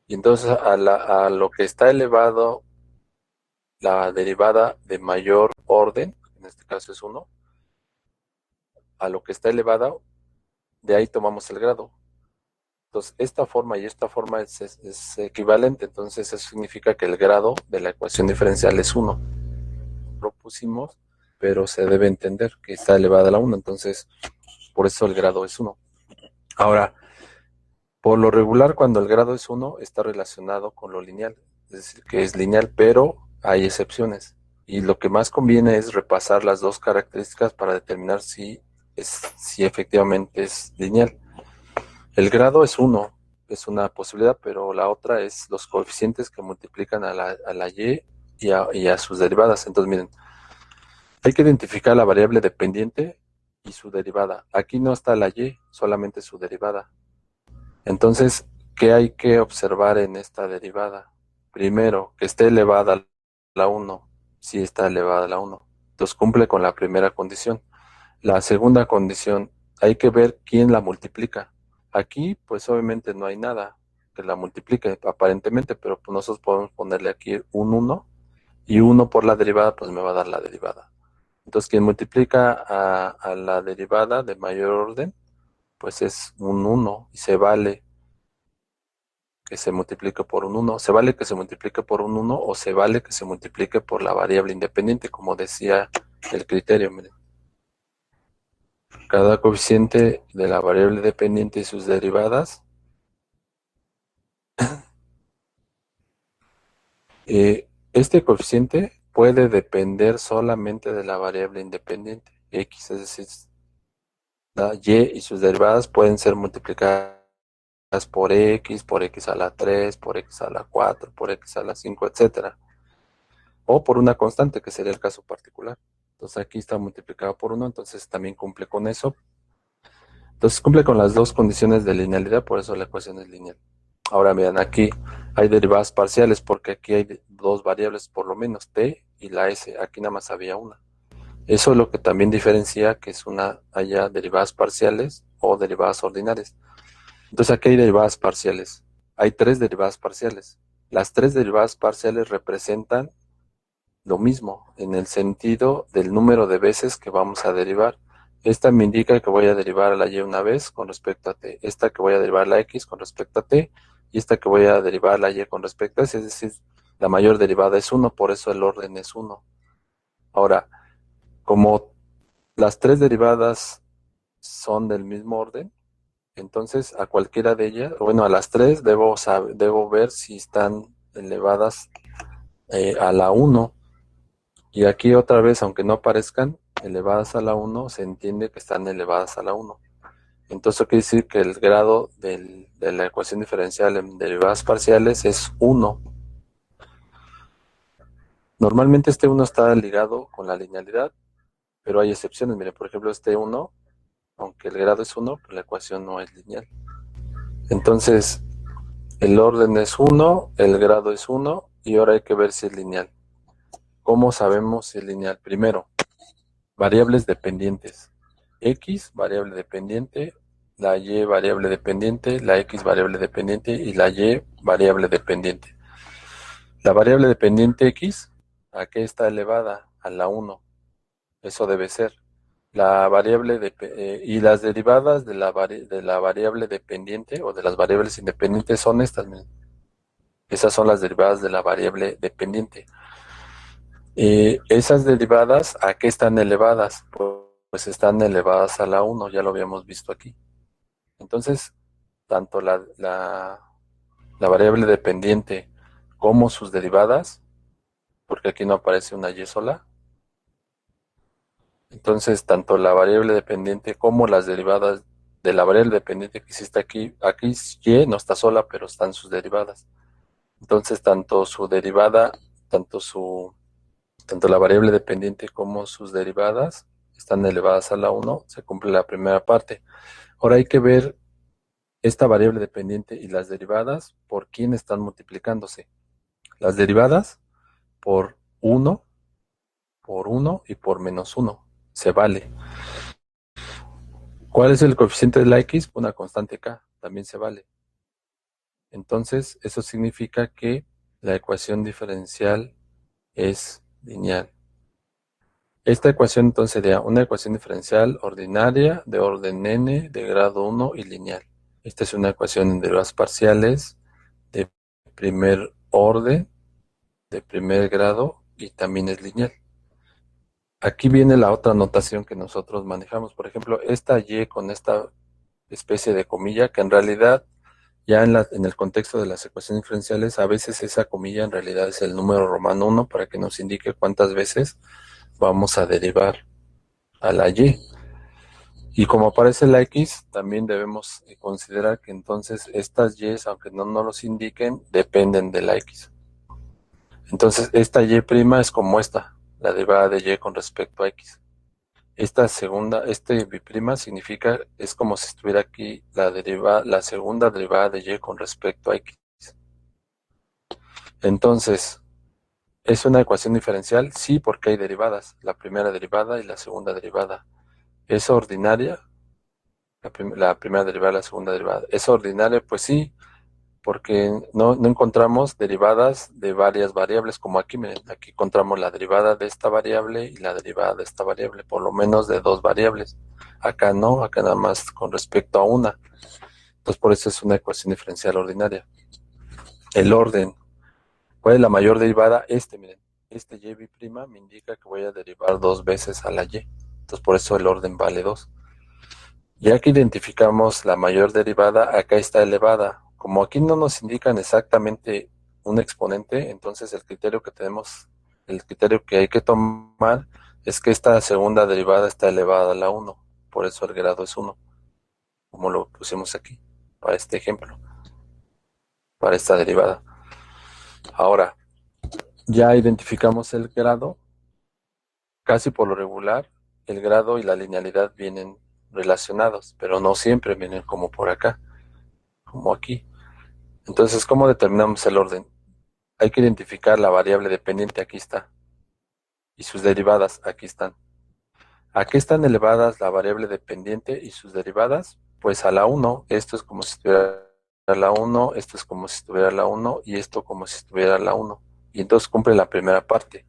Y entonces a lo que está elevado la derivada de mayor orden, en este caso es 1, a lo que está elevada, de ahí tomamos el grado. Entonces, esta forma y esta forma es equivalente, entonces eso significa que el grado de la ecuación diferencial es 1. Lo pusimos, pero se debe entender que está elevada a la 1, entonces por eso el grado es 1. Ahora, por lo regular, cuando el grado es 1, está relacionado con lo lineal, es decir, que es lineal, pero hay excepciones. Y lo que más conviene es repasar las dos características para determinar si efectivamente es lineal. El grado es 1, es una posibilidad, pero la otra es los coeficientes que multiplican a la y y a sus derivadas. Entonces, miren, hay que identificar la variable dependiente y su derivada. Aquí no está la y, solamente su derivada. Entonces, ¿qué hay que observar en esta derivada? Primero, que esté elevada a la 1. Sí está elevada a la 1. Entonces cumple con la primera condición. La segunda condición, hay que ver quién la multiplica. Aquí, pues obviamente no hay nada que la multiplique aparentemente, pero pues nosotros podemos ponerle aquí un 1 y 1 por la derivada, pues me va a dar la derivada. Entonces, quien multiplica a la derivada de mayor orden, pues es un 1 y se vale que se multiplique por un 1. Se vale que se multiplique por un 1 o se vale que se multiplique por la variable independiente, como decía el criterio. Miren. Cada coeficiente de la variable dependiente y sus derivadas este coeficiente puede depender solamente de la variable independiente, x, es decir, la y y sus derivadas pueden ser multiplicadas por x a la 3, por x a la 4, por x a la 5, etcétera. O por una constante, que sería el caso particular. Entonces aquí está multiplicado por 1, entonces también cumple con eso. Entonces cumple con las dos condiciones de linealidad, por eso la ecuación es lineal. Ahora vean, aquí hay derivadas parciales porque aquí hay dos variables por lo menos, t y la s. Aquí nada más había una. Eso es lo que también diferencia que haya derivadas parciales o derivadas ordinarias. Entonces aquí hay derivadas parciales. Hay 3 derivadas parciales. Las 3 derivadas parciales representan lo mismo en el sentido del número de veces que vamos a derivar. Esta me indica que voy a derivar a la y una vez con respecto a t. Esta que voy a derivar a la x con respecto a t. Y esta que voy a derivar a la y con respecto a s. Es decir, la mayor derivada es 1, por eso el orden es 1. Ahora, como las 3 derivadas son del mismo orden, entonces a cualquiera de ellas, bueno, a las 3 debo ver si están elevadas a la 1. Y aquí otra vez, aunque no aparezcan elevadas a la 1, se entiende que están elevadas a la 1. Entonces eso quiere decir que el grado de la ecuación diferencial en derivadas parciales es 1. Normalmente este 1 está ligado con la linealidad, pero hay excepciones. Mire, por ejemplo, este 1, aunque el grado es 1, pues la ecuación no es lineal. Entonces, el orden es 1, el grado es 1, y ahora hay que ver si es lineal. ¿Cómo sabemos si es lineal? Primero, variables dependientes. X, variable dependiente, la y, variable dependiente, la x, variable dependiente, y la y, variable dependiente. La variable dependiente x, ¿a qué está elevada? A la 1. Eso debe ser. la variable y las derivadas de de la variable dependiente o de las variables independientes son estas. Miren. Esas son las derivadas de la variable dependiente. Esas derivadas, ¿a qué están elevadas? Pues están elevadas a la 1, ya lo habíamos visto aquí. Entonces, tanto la variable dependiente como sus derivadas, porque aquí no aparece una y sola. Entonces, tanto la variable dependiente como las derivadas de la variable dependiente que existe aquí y no está sola, pero están sus derivadas. Entonces, tanto su derivada, tanto la variable dependiente como sus derivadas están elevadas a la 1, se cumple la primera parte. Ahora hay que ver esta variable dependiente y las derivadas por quién están multiplicándose. Las derivadas por 1 y por -1. Se vale. ¿Cuál es el coeficiente de la x? Una constante k. También se vale. Entonces, eso significa que la ecuación diferencial es lineal. Esta ecuación entonces sería una ecuación diferencial ordinaria de orden n de grado 1 y lineal. Esta es una ecuación en derivadas parciales de primer orden, de primer grado y también es lineal. Aquí viene la otra notación que nosotros manejamos. Por ejemplo, esta y con esta especie de comilla que en realidad ya en el contexto de las ecuaciones diferenciales, a veces esa comilla en realidad es el número romano 1 para que nos indique cuántas veces vamos a derivar a la y. Y como aparece la x, también debemos considerar que entonces estas y, aunque no nos los indiquen, dependen de la x. Entonces esta y' es como esta, la derivada de y con respecto a x. Esta segunda, b' significa, es como si estuviera aquí la segunda derivada de y con respecto a x. Entonces, ¿es una ecuación diferencial? Sí, porque hay derivadas, la primera derivada y la segunda derivada. ¿Es ordinaria? La primera derivada y la segunda derivada. ¿Es ordinaria? Pues sí, porque no encontramos derivadas de varias variables, como aquí, miren, aquí encontramos la derivada de esta variable y la derivada de esta variable, por lo menos de dos variables. Acá no, acá nada más con respecto a una. Entonces por eso es una ecuación diferencial ordinaria. El orden. ¿Cuál es la mayor derivada? Miren, este y' me indica que voy a derivar dos veces a la y. Entonces por eso el orden vale 2. Ya que identificamos la mayor derivada, acá está elevada. Como aquí no nos indican exactamente un exponente, entonces el criterio que hay que tomar es que esta segunda derivada está elevada a la 1. Por eso el grado es 1, como lo pusimos aquí, para este ejemplo, para esta derivada. Ahora, ya identificamos el grado. Casi por lo regular, el grado y la linealidad vienen relacionados, pero no siempre vienen como por acá, como aquí. Entonces, ¿cómo determinamos el orden? Hay que identificar la variable dependiente, aquí está, y sus derivadas, aquí están. ¿A qué están elevadas la variable dependiente y sus derivadas? Pues a la 1, esto es como si estuviera a la 1, esto es como si estuviera a la 1, y esto como si estuviera a la 1. Y entonces cumple la primera parte.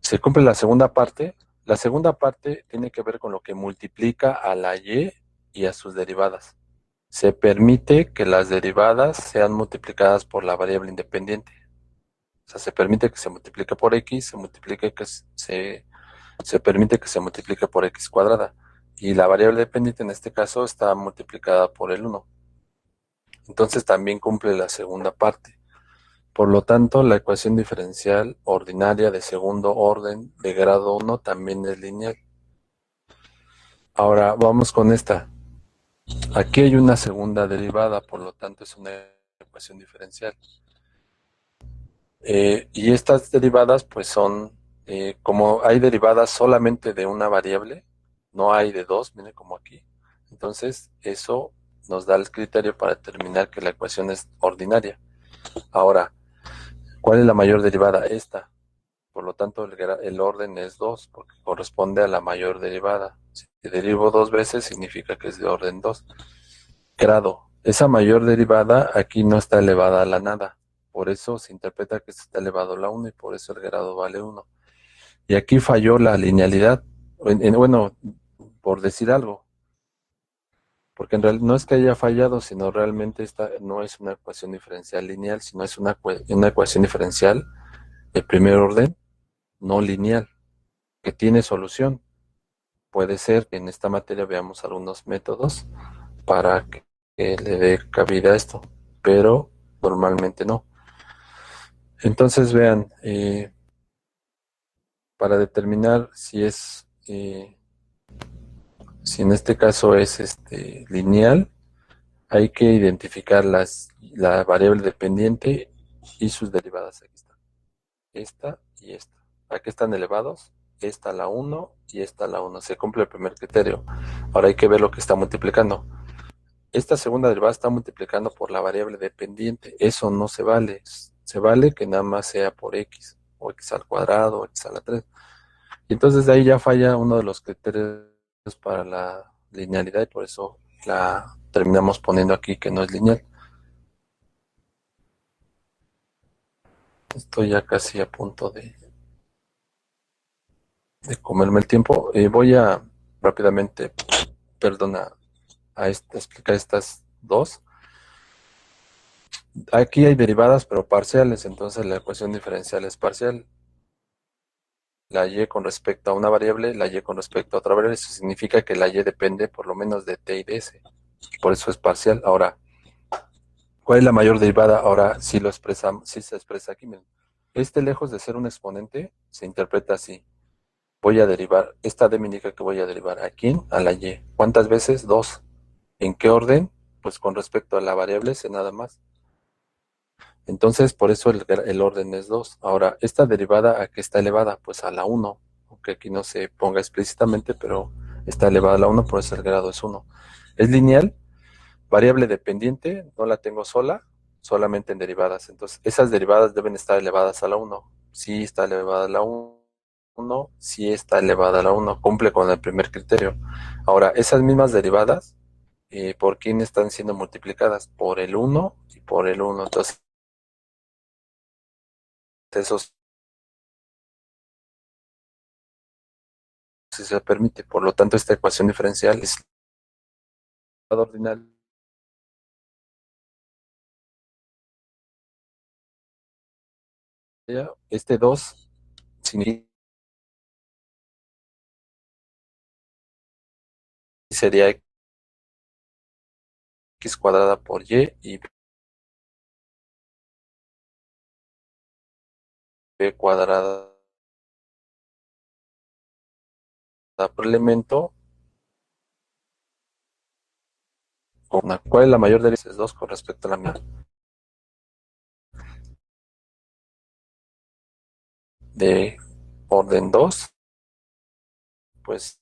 Se cumple la segunda parte. La segunda parte tiene que ver con lo que multiplica a la y a sus derivadas. Se permite que las derivadas sean multiplicadas por la variable independiente. O sea, se permite que se multiplique por x, se permite que se multiplique por x cuadrada. Y la variable dependiente en este caso está multiplicada por el 1. Entonces también cumple la segunda parte. Por lo tanto, la ecuación diferencial ordinaria de segundo orden de grado 1 también es lineal. Ahora vamos con esta. Aquí hay una segunda derivada, por lo tanto es una ecuación diferencial. Y estas derivadas pues son, como hay derivadas solamente de una variable, no hay de dos, miren como aquí. Entonces eso nos da el criterio para determinar que la ecuación es ordinaria. Ahora, ¿cuál es la mayor derivada? Esta. Por lo tanto, el orden es 2, porque corresponde a la mayor derivada. Si derivo dos veces, significa que es de orden 2. Grado. Esa mayor derivada aquí no está elevada a la nada. Por eso se interpreta que está elevado a la 1 y por eso el grado vale 1. Y aquí falló la linealidad. bueno, por decir algo, porque en realidad no es que haya fallado, sino realmente esta no es una ecuación diferencial lineal, sino es una ecuación diferencial de primer orden no lineal, que tiene solución. Puede ser que en esta materia veamos algunos métodos para que le dé cabida a esto, pero normalmente no. Entonces vean, para determinar si en este caso es lineal, hay que identificar la variable dependiente y sus derivadas. Aquí está. Esta y esta. Aquí están elevados. Esta la uno y esta la uno. Se cumple el primer criterio. Ahora hay que ver lo que está multiplicando. Esta segunda derivada está multiplicando por la variable dependiente. Eso no se vale. Se vale que nada más sea por x, o x al cuadrado, o x a la 3. Y entonces de ahí ya falla uno de los criterios para la linealidad y por eso la terminamos poniendo aquí que no es lineal. Estoy ya casi a punto de comerme el tiempo. Voy a rápidamente, perdona, explicar estas dos. Aquí hay derivadas pero parciales, entonces la ecuación diferencial es parcial. La y con respecto a una variable, la y con respecto a otra variable, eso significa que la y depende por lo menos de t y de s. Por eso es parcial. Ahora, ¿cuál es la mayor derivada? Ahora sí sí se expresa aquí. Miren. Lejos de ser un exponente, se interpreta así. Voy a derivar, esta d me indica que voy a derivar a quién, a la y. ¿Cuántas veces? Dos. ¿En qué orden? Pues con respecto a la variable c nada más. Entonces, por eso el orden es 2. Ahora, esta derivada, ¿a qué está elevada? Pues a la 1. Aunque aquí no se ponga explícitamente, pero está elevada a la 1, por eso el grado es 1. Es lineal, variable dependiente, no la tengo sola, solamente en derivadas. Entonces, esas derivadas deben estar elevadas a la 1. Sí está elevada a la 1, sí está elevada a la 1. Cumple con el primer criterio. Ahora, esas mismas derivadas, ¿por quién están siendo multiplicadas? Por el 1 y por el 1. Entonces, esos si se permite. Por lo tanto, esta ecuación diferencial es ordinal. Este 2 sería x cuadrada por y b cuadrada por elemento. ¿Cuál es la mayor de esas dos con respecto a la mía? De orden 2 pues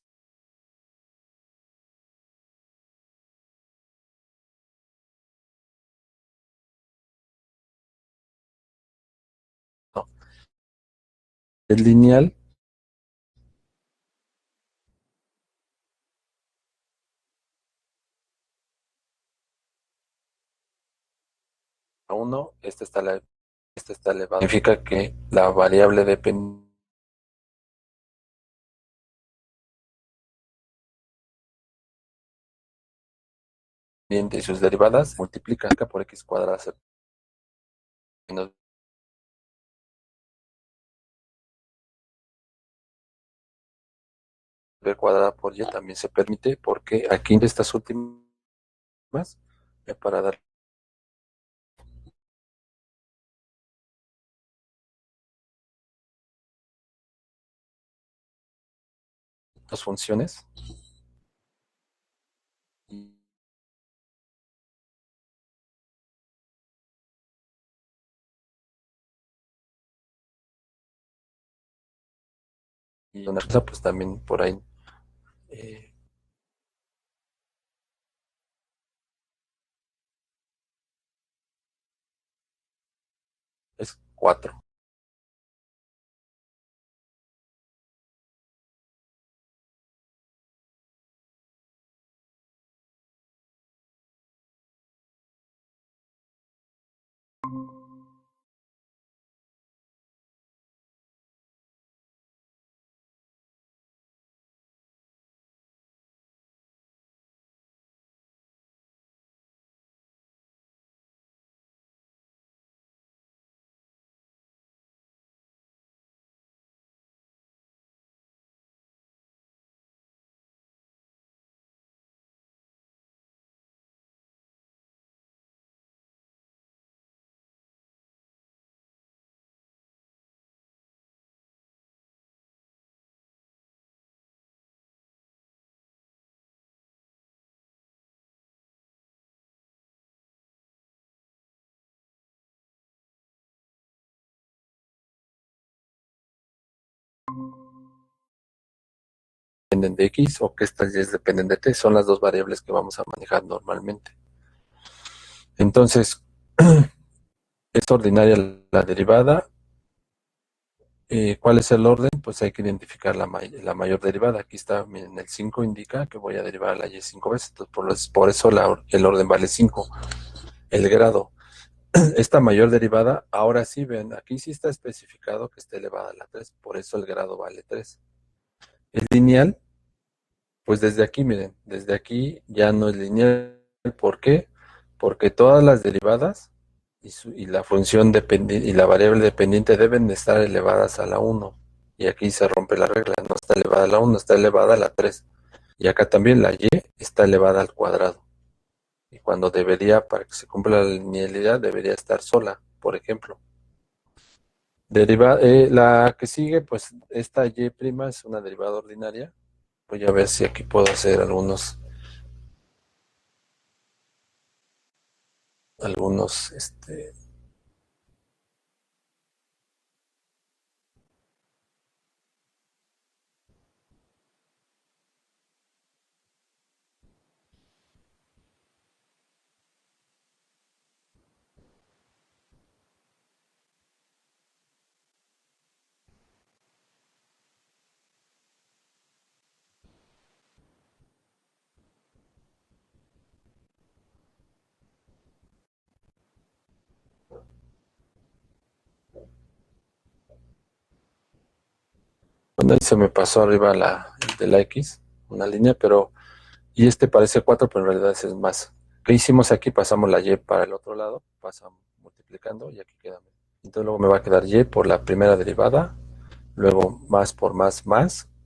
no. Es lineal. A 1, esta está elevada. Significa que la variable dependiente y sus derivadas multiplican por x cuadrada menos b cuadrada por y también se permite porque aquí en estas últimas, para dar dos funciones y una cosa pues también por ahí eh, es 4. dependen de X o que estas Y dependen de T. Son las dos variables que vamos a manejar normalmente. Entonces, es ordinaria la derivada. ¿Cuál es el orden? Pues hay que identificar la mayor derivada. Aquí está, miren, el 5 indica que voy a derivar la Y 5 veces. Entonces, por eso el orden vale 5. El grado. Esta mayor derivada, ahora sí, ven, aquí sí está especificado que esté elevada a la 3. Por eso el grado vale 3. El lineal, pues desde aquí, miren, desde aquí ya no es lineal. ¿Por qué? Porque todas las derivadas y la función dependiente y la variable dependiente deben de estar elevadas a la 1. Y aquí se rompe la regla, no está elevada a la 1, está elevada a la 3. Y acá también la y está elevada al cuadrado. Y cuando debería, para que se cumpla la linealidad, debería estar sola, por ejemplo. La que sigue, pues esta y' es una derivada ordinaria. Voy a ver si aquí puedo hacer algunos bueno, ahí se me pasó arriba de la X, una línea, y parece 4, pero en realidad es más. ¿Qué hicimos aquí? Pasamos la Y para el otro lado, pasamos multiplicando y aquí queda. Entonces luego me va a quedar Y por la primera derivada, luego más por más,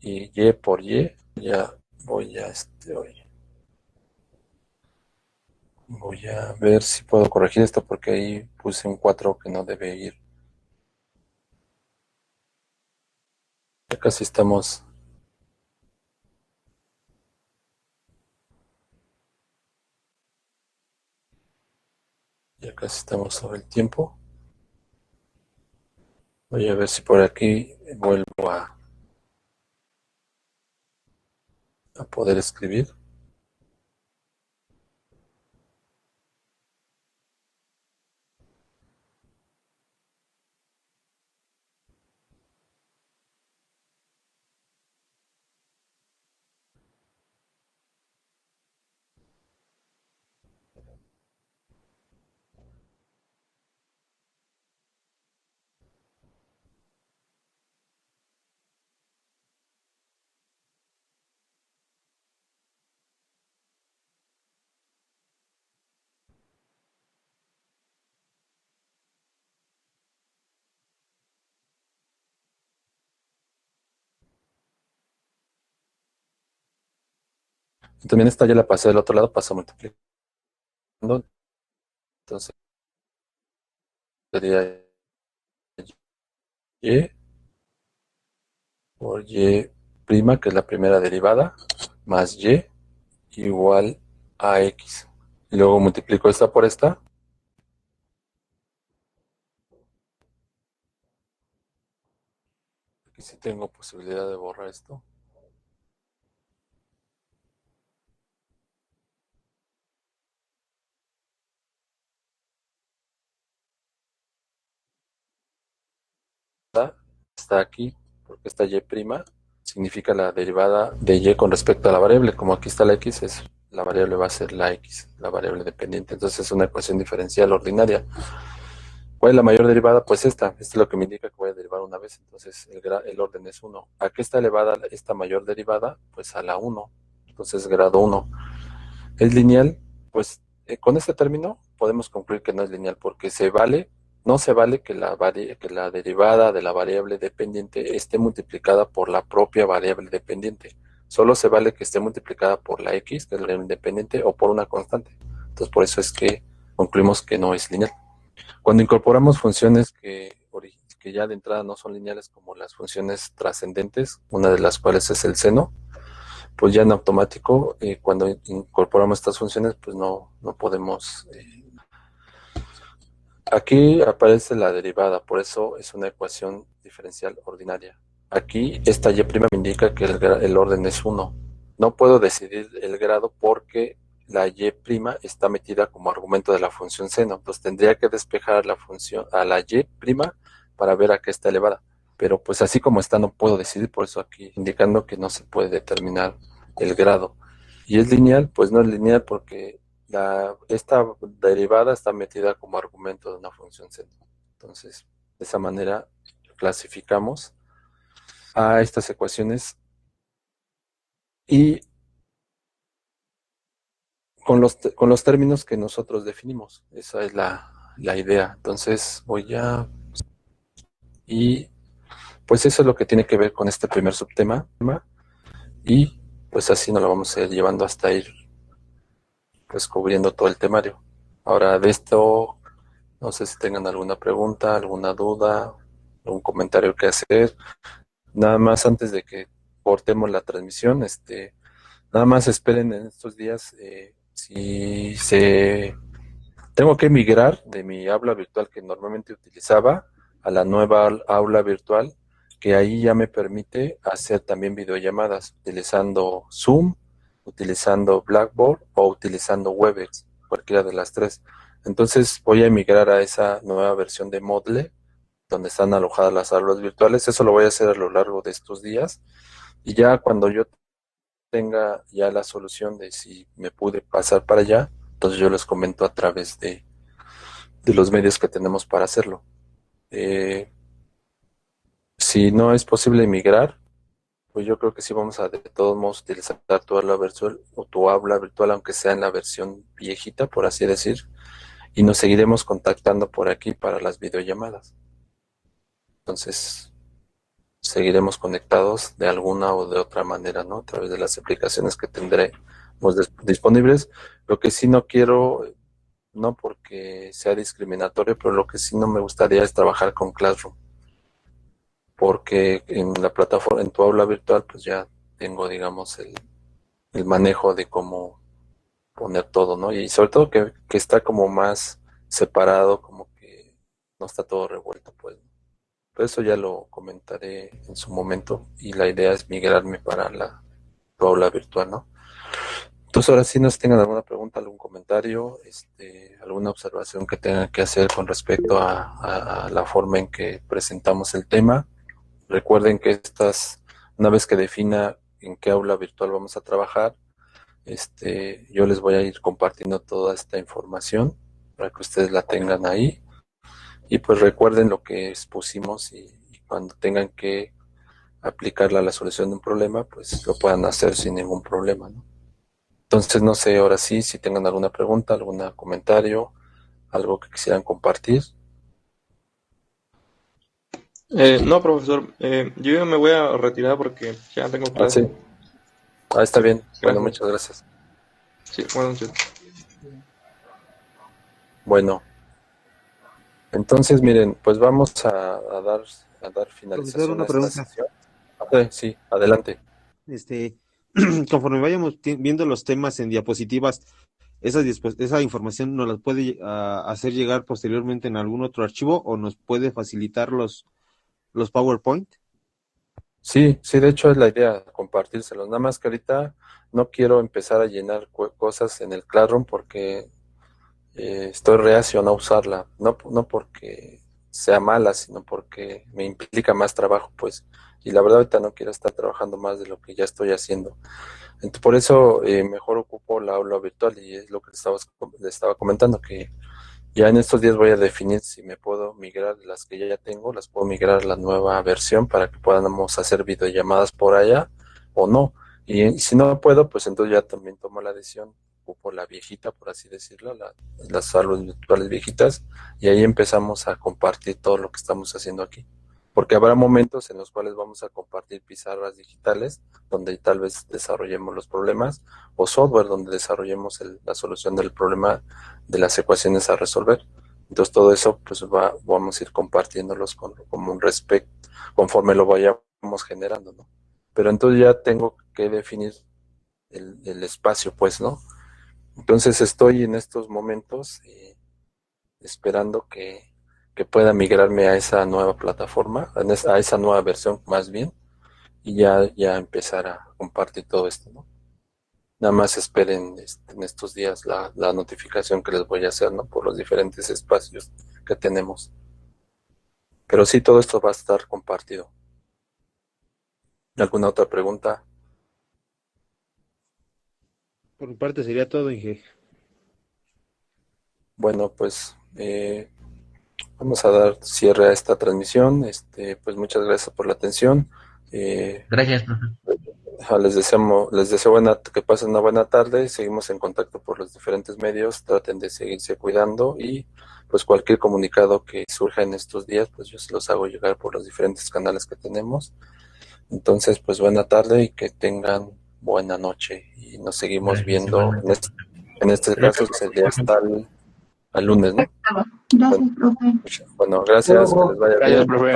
y Y por Y. Ya voy a ver si puedo corregir esto porque ahí puse un 4 que no debe ir. Ya casi estamos. Ya casi estamos sobre el tiempo. Voy a ver si por aquí vuelvo a poder escribir. Y también esta ya la pasé del otro lado, paso multiplicando. Entonces sería Y por Y prima, que es la primera derivada, más Y igual a X. Y luego multiplico esta por esta. Aquí sí tengo posibilidad de borrar esto. Está aquí, porque esta Y prima significa la derivada de Y con respecto a la variable. Como aquí está la X, la variable va a ser la X, la variable dependiente. Entonces es una ecuación diferencial ordinaria. ¿Cuál es la mayor derivada? Pues esta es lo que me indica que voy a derivar una vez, entonces el orden es 1. ¿A qué está elevada esta mayor derivada? Pues a la 1, entonces grado 1. ¿Es lineal? Pues con este término podemos concluir que no es lineal, porque no se vale que la derivada de la variable dependiente esté multiplicada por la propia variable dependiente. Solo se vale que esté multiplicada por la X, que es la variable independiente, o por una constante. Entonces por eso es que concluimos que no es lineal. Cuando incorporamos funciones que ya de entrada no son lineales, como las funciones trascendentes, una de las cuales es el seno, pues ya en automático, cuando incorporamos estas funciones, pues no podemos. Aquí aparece la derivada, por eso es una ecuación diferencial ordinaria. aquí esta Y' me indica que el orden es 1. No puedo decidir el grado porque la Y' está metida como argumento de la función seno. Entonces tendría que despejar la función a la Y' para ver a qué está elevada. Pero pues así como está no puedo decidir, por eso aquí indicando que no se puede determinar el grado. Y es lineal, pues no es lineal porque esta derivada está metida como argumento de una función seno. Entonces, de esa manera clasificamos a estas ecuaciones y con los términos que nosotros definimos. Esa es la idea. Entonces y pues eso es lo que tiene que ver con este primer subtema y pues así nos lo vamos a ir llevando hasta ir pues cubriendo todo el temario. Ahora de esto, no sé si tengan alguna pregunta, alguna duda, algún comentario que hacer. Nada más antes de que cortemos la transmisión, nada más esperen en estos días si tengo que migrar de mi aula virtual que normalmente utilizaba a la nueva aula virtual, que ahí ya me permite hacer también videollamadas utilizando Zoom, utilizando Blackboard o utilizando Webex, cualquiera de las tres. Entonces voy a migrar a esa nueva versión de Moodle, donde están alojadas las aulas virtuales. Eso lo voy a hacer a lo largo de estos días. Y ya cuando yo tenga ya la solución de si me pude pasar para allá, entonces yo les comento a través de los medios que tenemos para hacerlo. Si no es posible migrar, pues yo creo que sí vamos a de todos modos utilizar tu aula virtual o tu aula virtual, aunque sea en la versión viejita, por así decir, y nos seguiremos contactando por aquí para las videollamadas. Entonces, seguiremos conectados de alguna o de otra manera, ¿no? A través de las aplicaciones que tendremos disponibles. Lo que sí no quiero, no porque sea discriminatorio, pero lo que sí no me gustaría es trabajar con Classroom. Porque en la plataforma, en tu aula virtual, pues ya tengo, digamos, el manejo de cómo poner todo, ¿no? Y sobre todo que está como más separado, como que no está todo revuelto, pues. Pero eso ya lo comentaré en su momento y la idea es migrarme para tu aula virtual, ¿no? Entonces ahora sí nos tengan alguna pregunta, algún comentario, alguna observación que tengan que hacer con respecto a la forma en que presentamos el tema. Recuerden que una vez que defina en qué aula virtual vamos a trabajar, yo les voy a ir compartiendo toda esta información para que ustedes la tengan ahí. Y pues recuerden lo que expusimos y cuando tengan que aplicarla a la solución de un problema, pues lo puedan hacer sin ningún problema, ¿no? Entonces, no sé, ahora sí, si tengan alguna pregunta, algún comentario, algo que quisieran compartir. No, profesor, yo ya me voy a retirar porque ya tengo clase. Sí. Está bien. Gracias. Bueno, muchas gracias. Sí, buenas noches. Bueno, entonces miren, pues vamos a dar finalización una a esta pregunta. sesión. Sí, adelante. Conforme vayamos viendo los temas en diapositivas, esa información nos la puede hacer llegar posteriormente en algún otro archivo o nos puede facilitar los PowerPoint. Sí, de hecho es la idea, compartírselos. Nada más que ahorita no quiero empezar a llenar cosas en el Classroom porque estoy reacio a no usarla. No porque sea mala, sino porque me implica más trabajo, pues. Y la verdad ahorita no quiero estar trabajando más de lo que ya estoy haciendo. Entonces, por eso mejor ocupo la aula virtual y es lo que les estaba comentando, que ya en estos días voy a definir si me puedo migrar las que ya tengo, las puedo migrar a la nueva versión para que podamos hacer videollamadas por allá o no. Y si no puedo, pues entonces ya también tomo la decisión, ocupo la viejita, por así decirlo, las aulas virtuales viejitas, y ahí empezamos a compartir todo lo que estamos haciendo aquí. Porque habrá momentos en los cuales vamos a compartir pizarras digitales, donde tal vez desarrollemos los problemas, o software donde desarrollemos la solución del problema de las ecuaciones a resolver. Entonces todo eso pues vamos a ir compartiéndolos como un respecto, conforme lo vayamos generando, ¿no? Pero entonces ya tengo que definir el espacio, pues, ¿no? Entonces estoy en estos momentos esperando que pueda migrarme a esa nueva plataforma, a esa nueva versión más bien, ya empezar a compartir todo esto, ¿no? Nada más esperen en estos días la notificación que les voy a hacer, ¿no? Por los diferentes espacios que tenemos. Pero sí, todo esto va a estar compartido. ¿Alguna otra pregunta? Por mi parte sería todo, Inge. Bueno, pues vamos a dar cierre a esta transmisión. Pues muchas gracias por la atención. Gracias, profe. Les deseo que pasen una buena tarde. Seguimos en contacto por los diferentes medios. Traten de seguirse cuidando y pues cualquier comunicado que surja en estos días, pues yo se los hago llegar por los diferentes canales que tenemos. Entonces, pues buena tarde y que tengan buena noche. Y nos seguimos viendo en este caso, que sería hasta el lunes, ¿no? Gracias, profe. Bueno, gracias, que les vaya Gracias, bien. profe.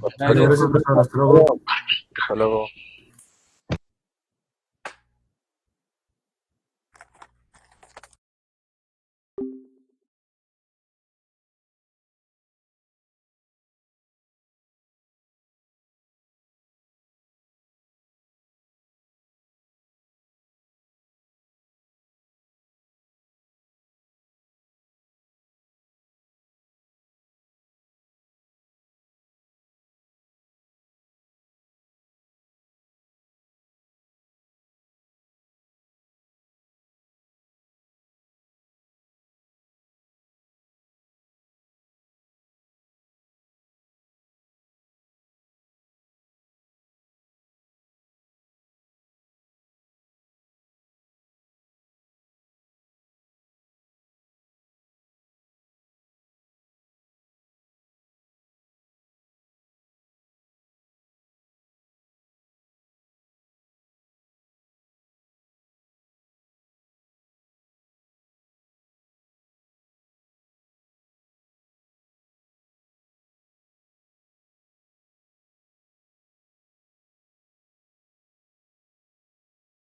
Hasta luego. Gracias, profesor. Hasta luego. Hasta luego.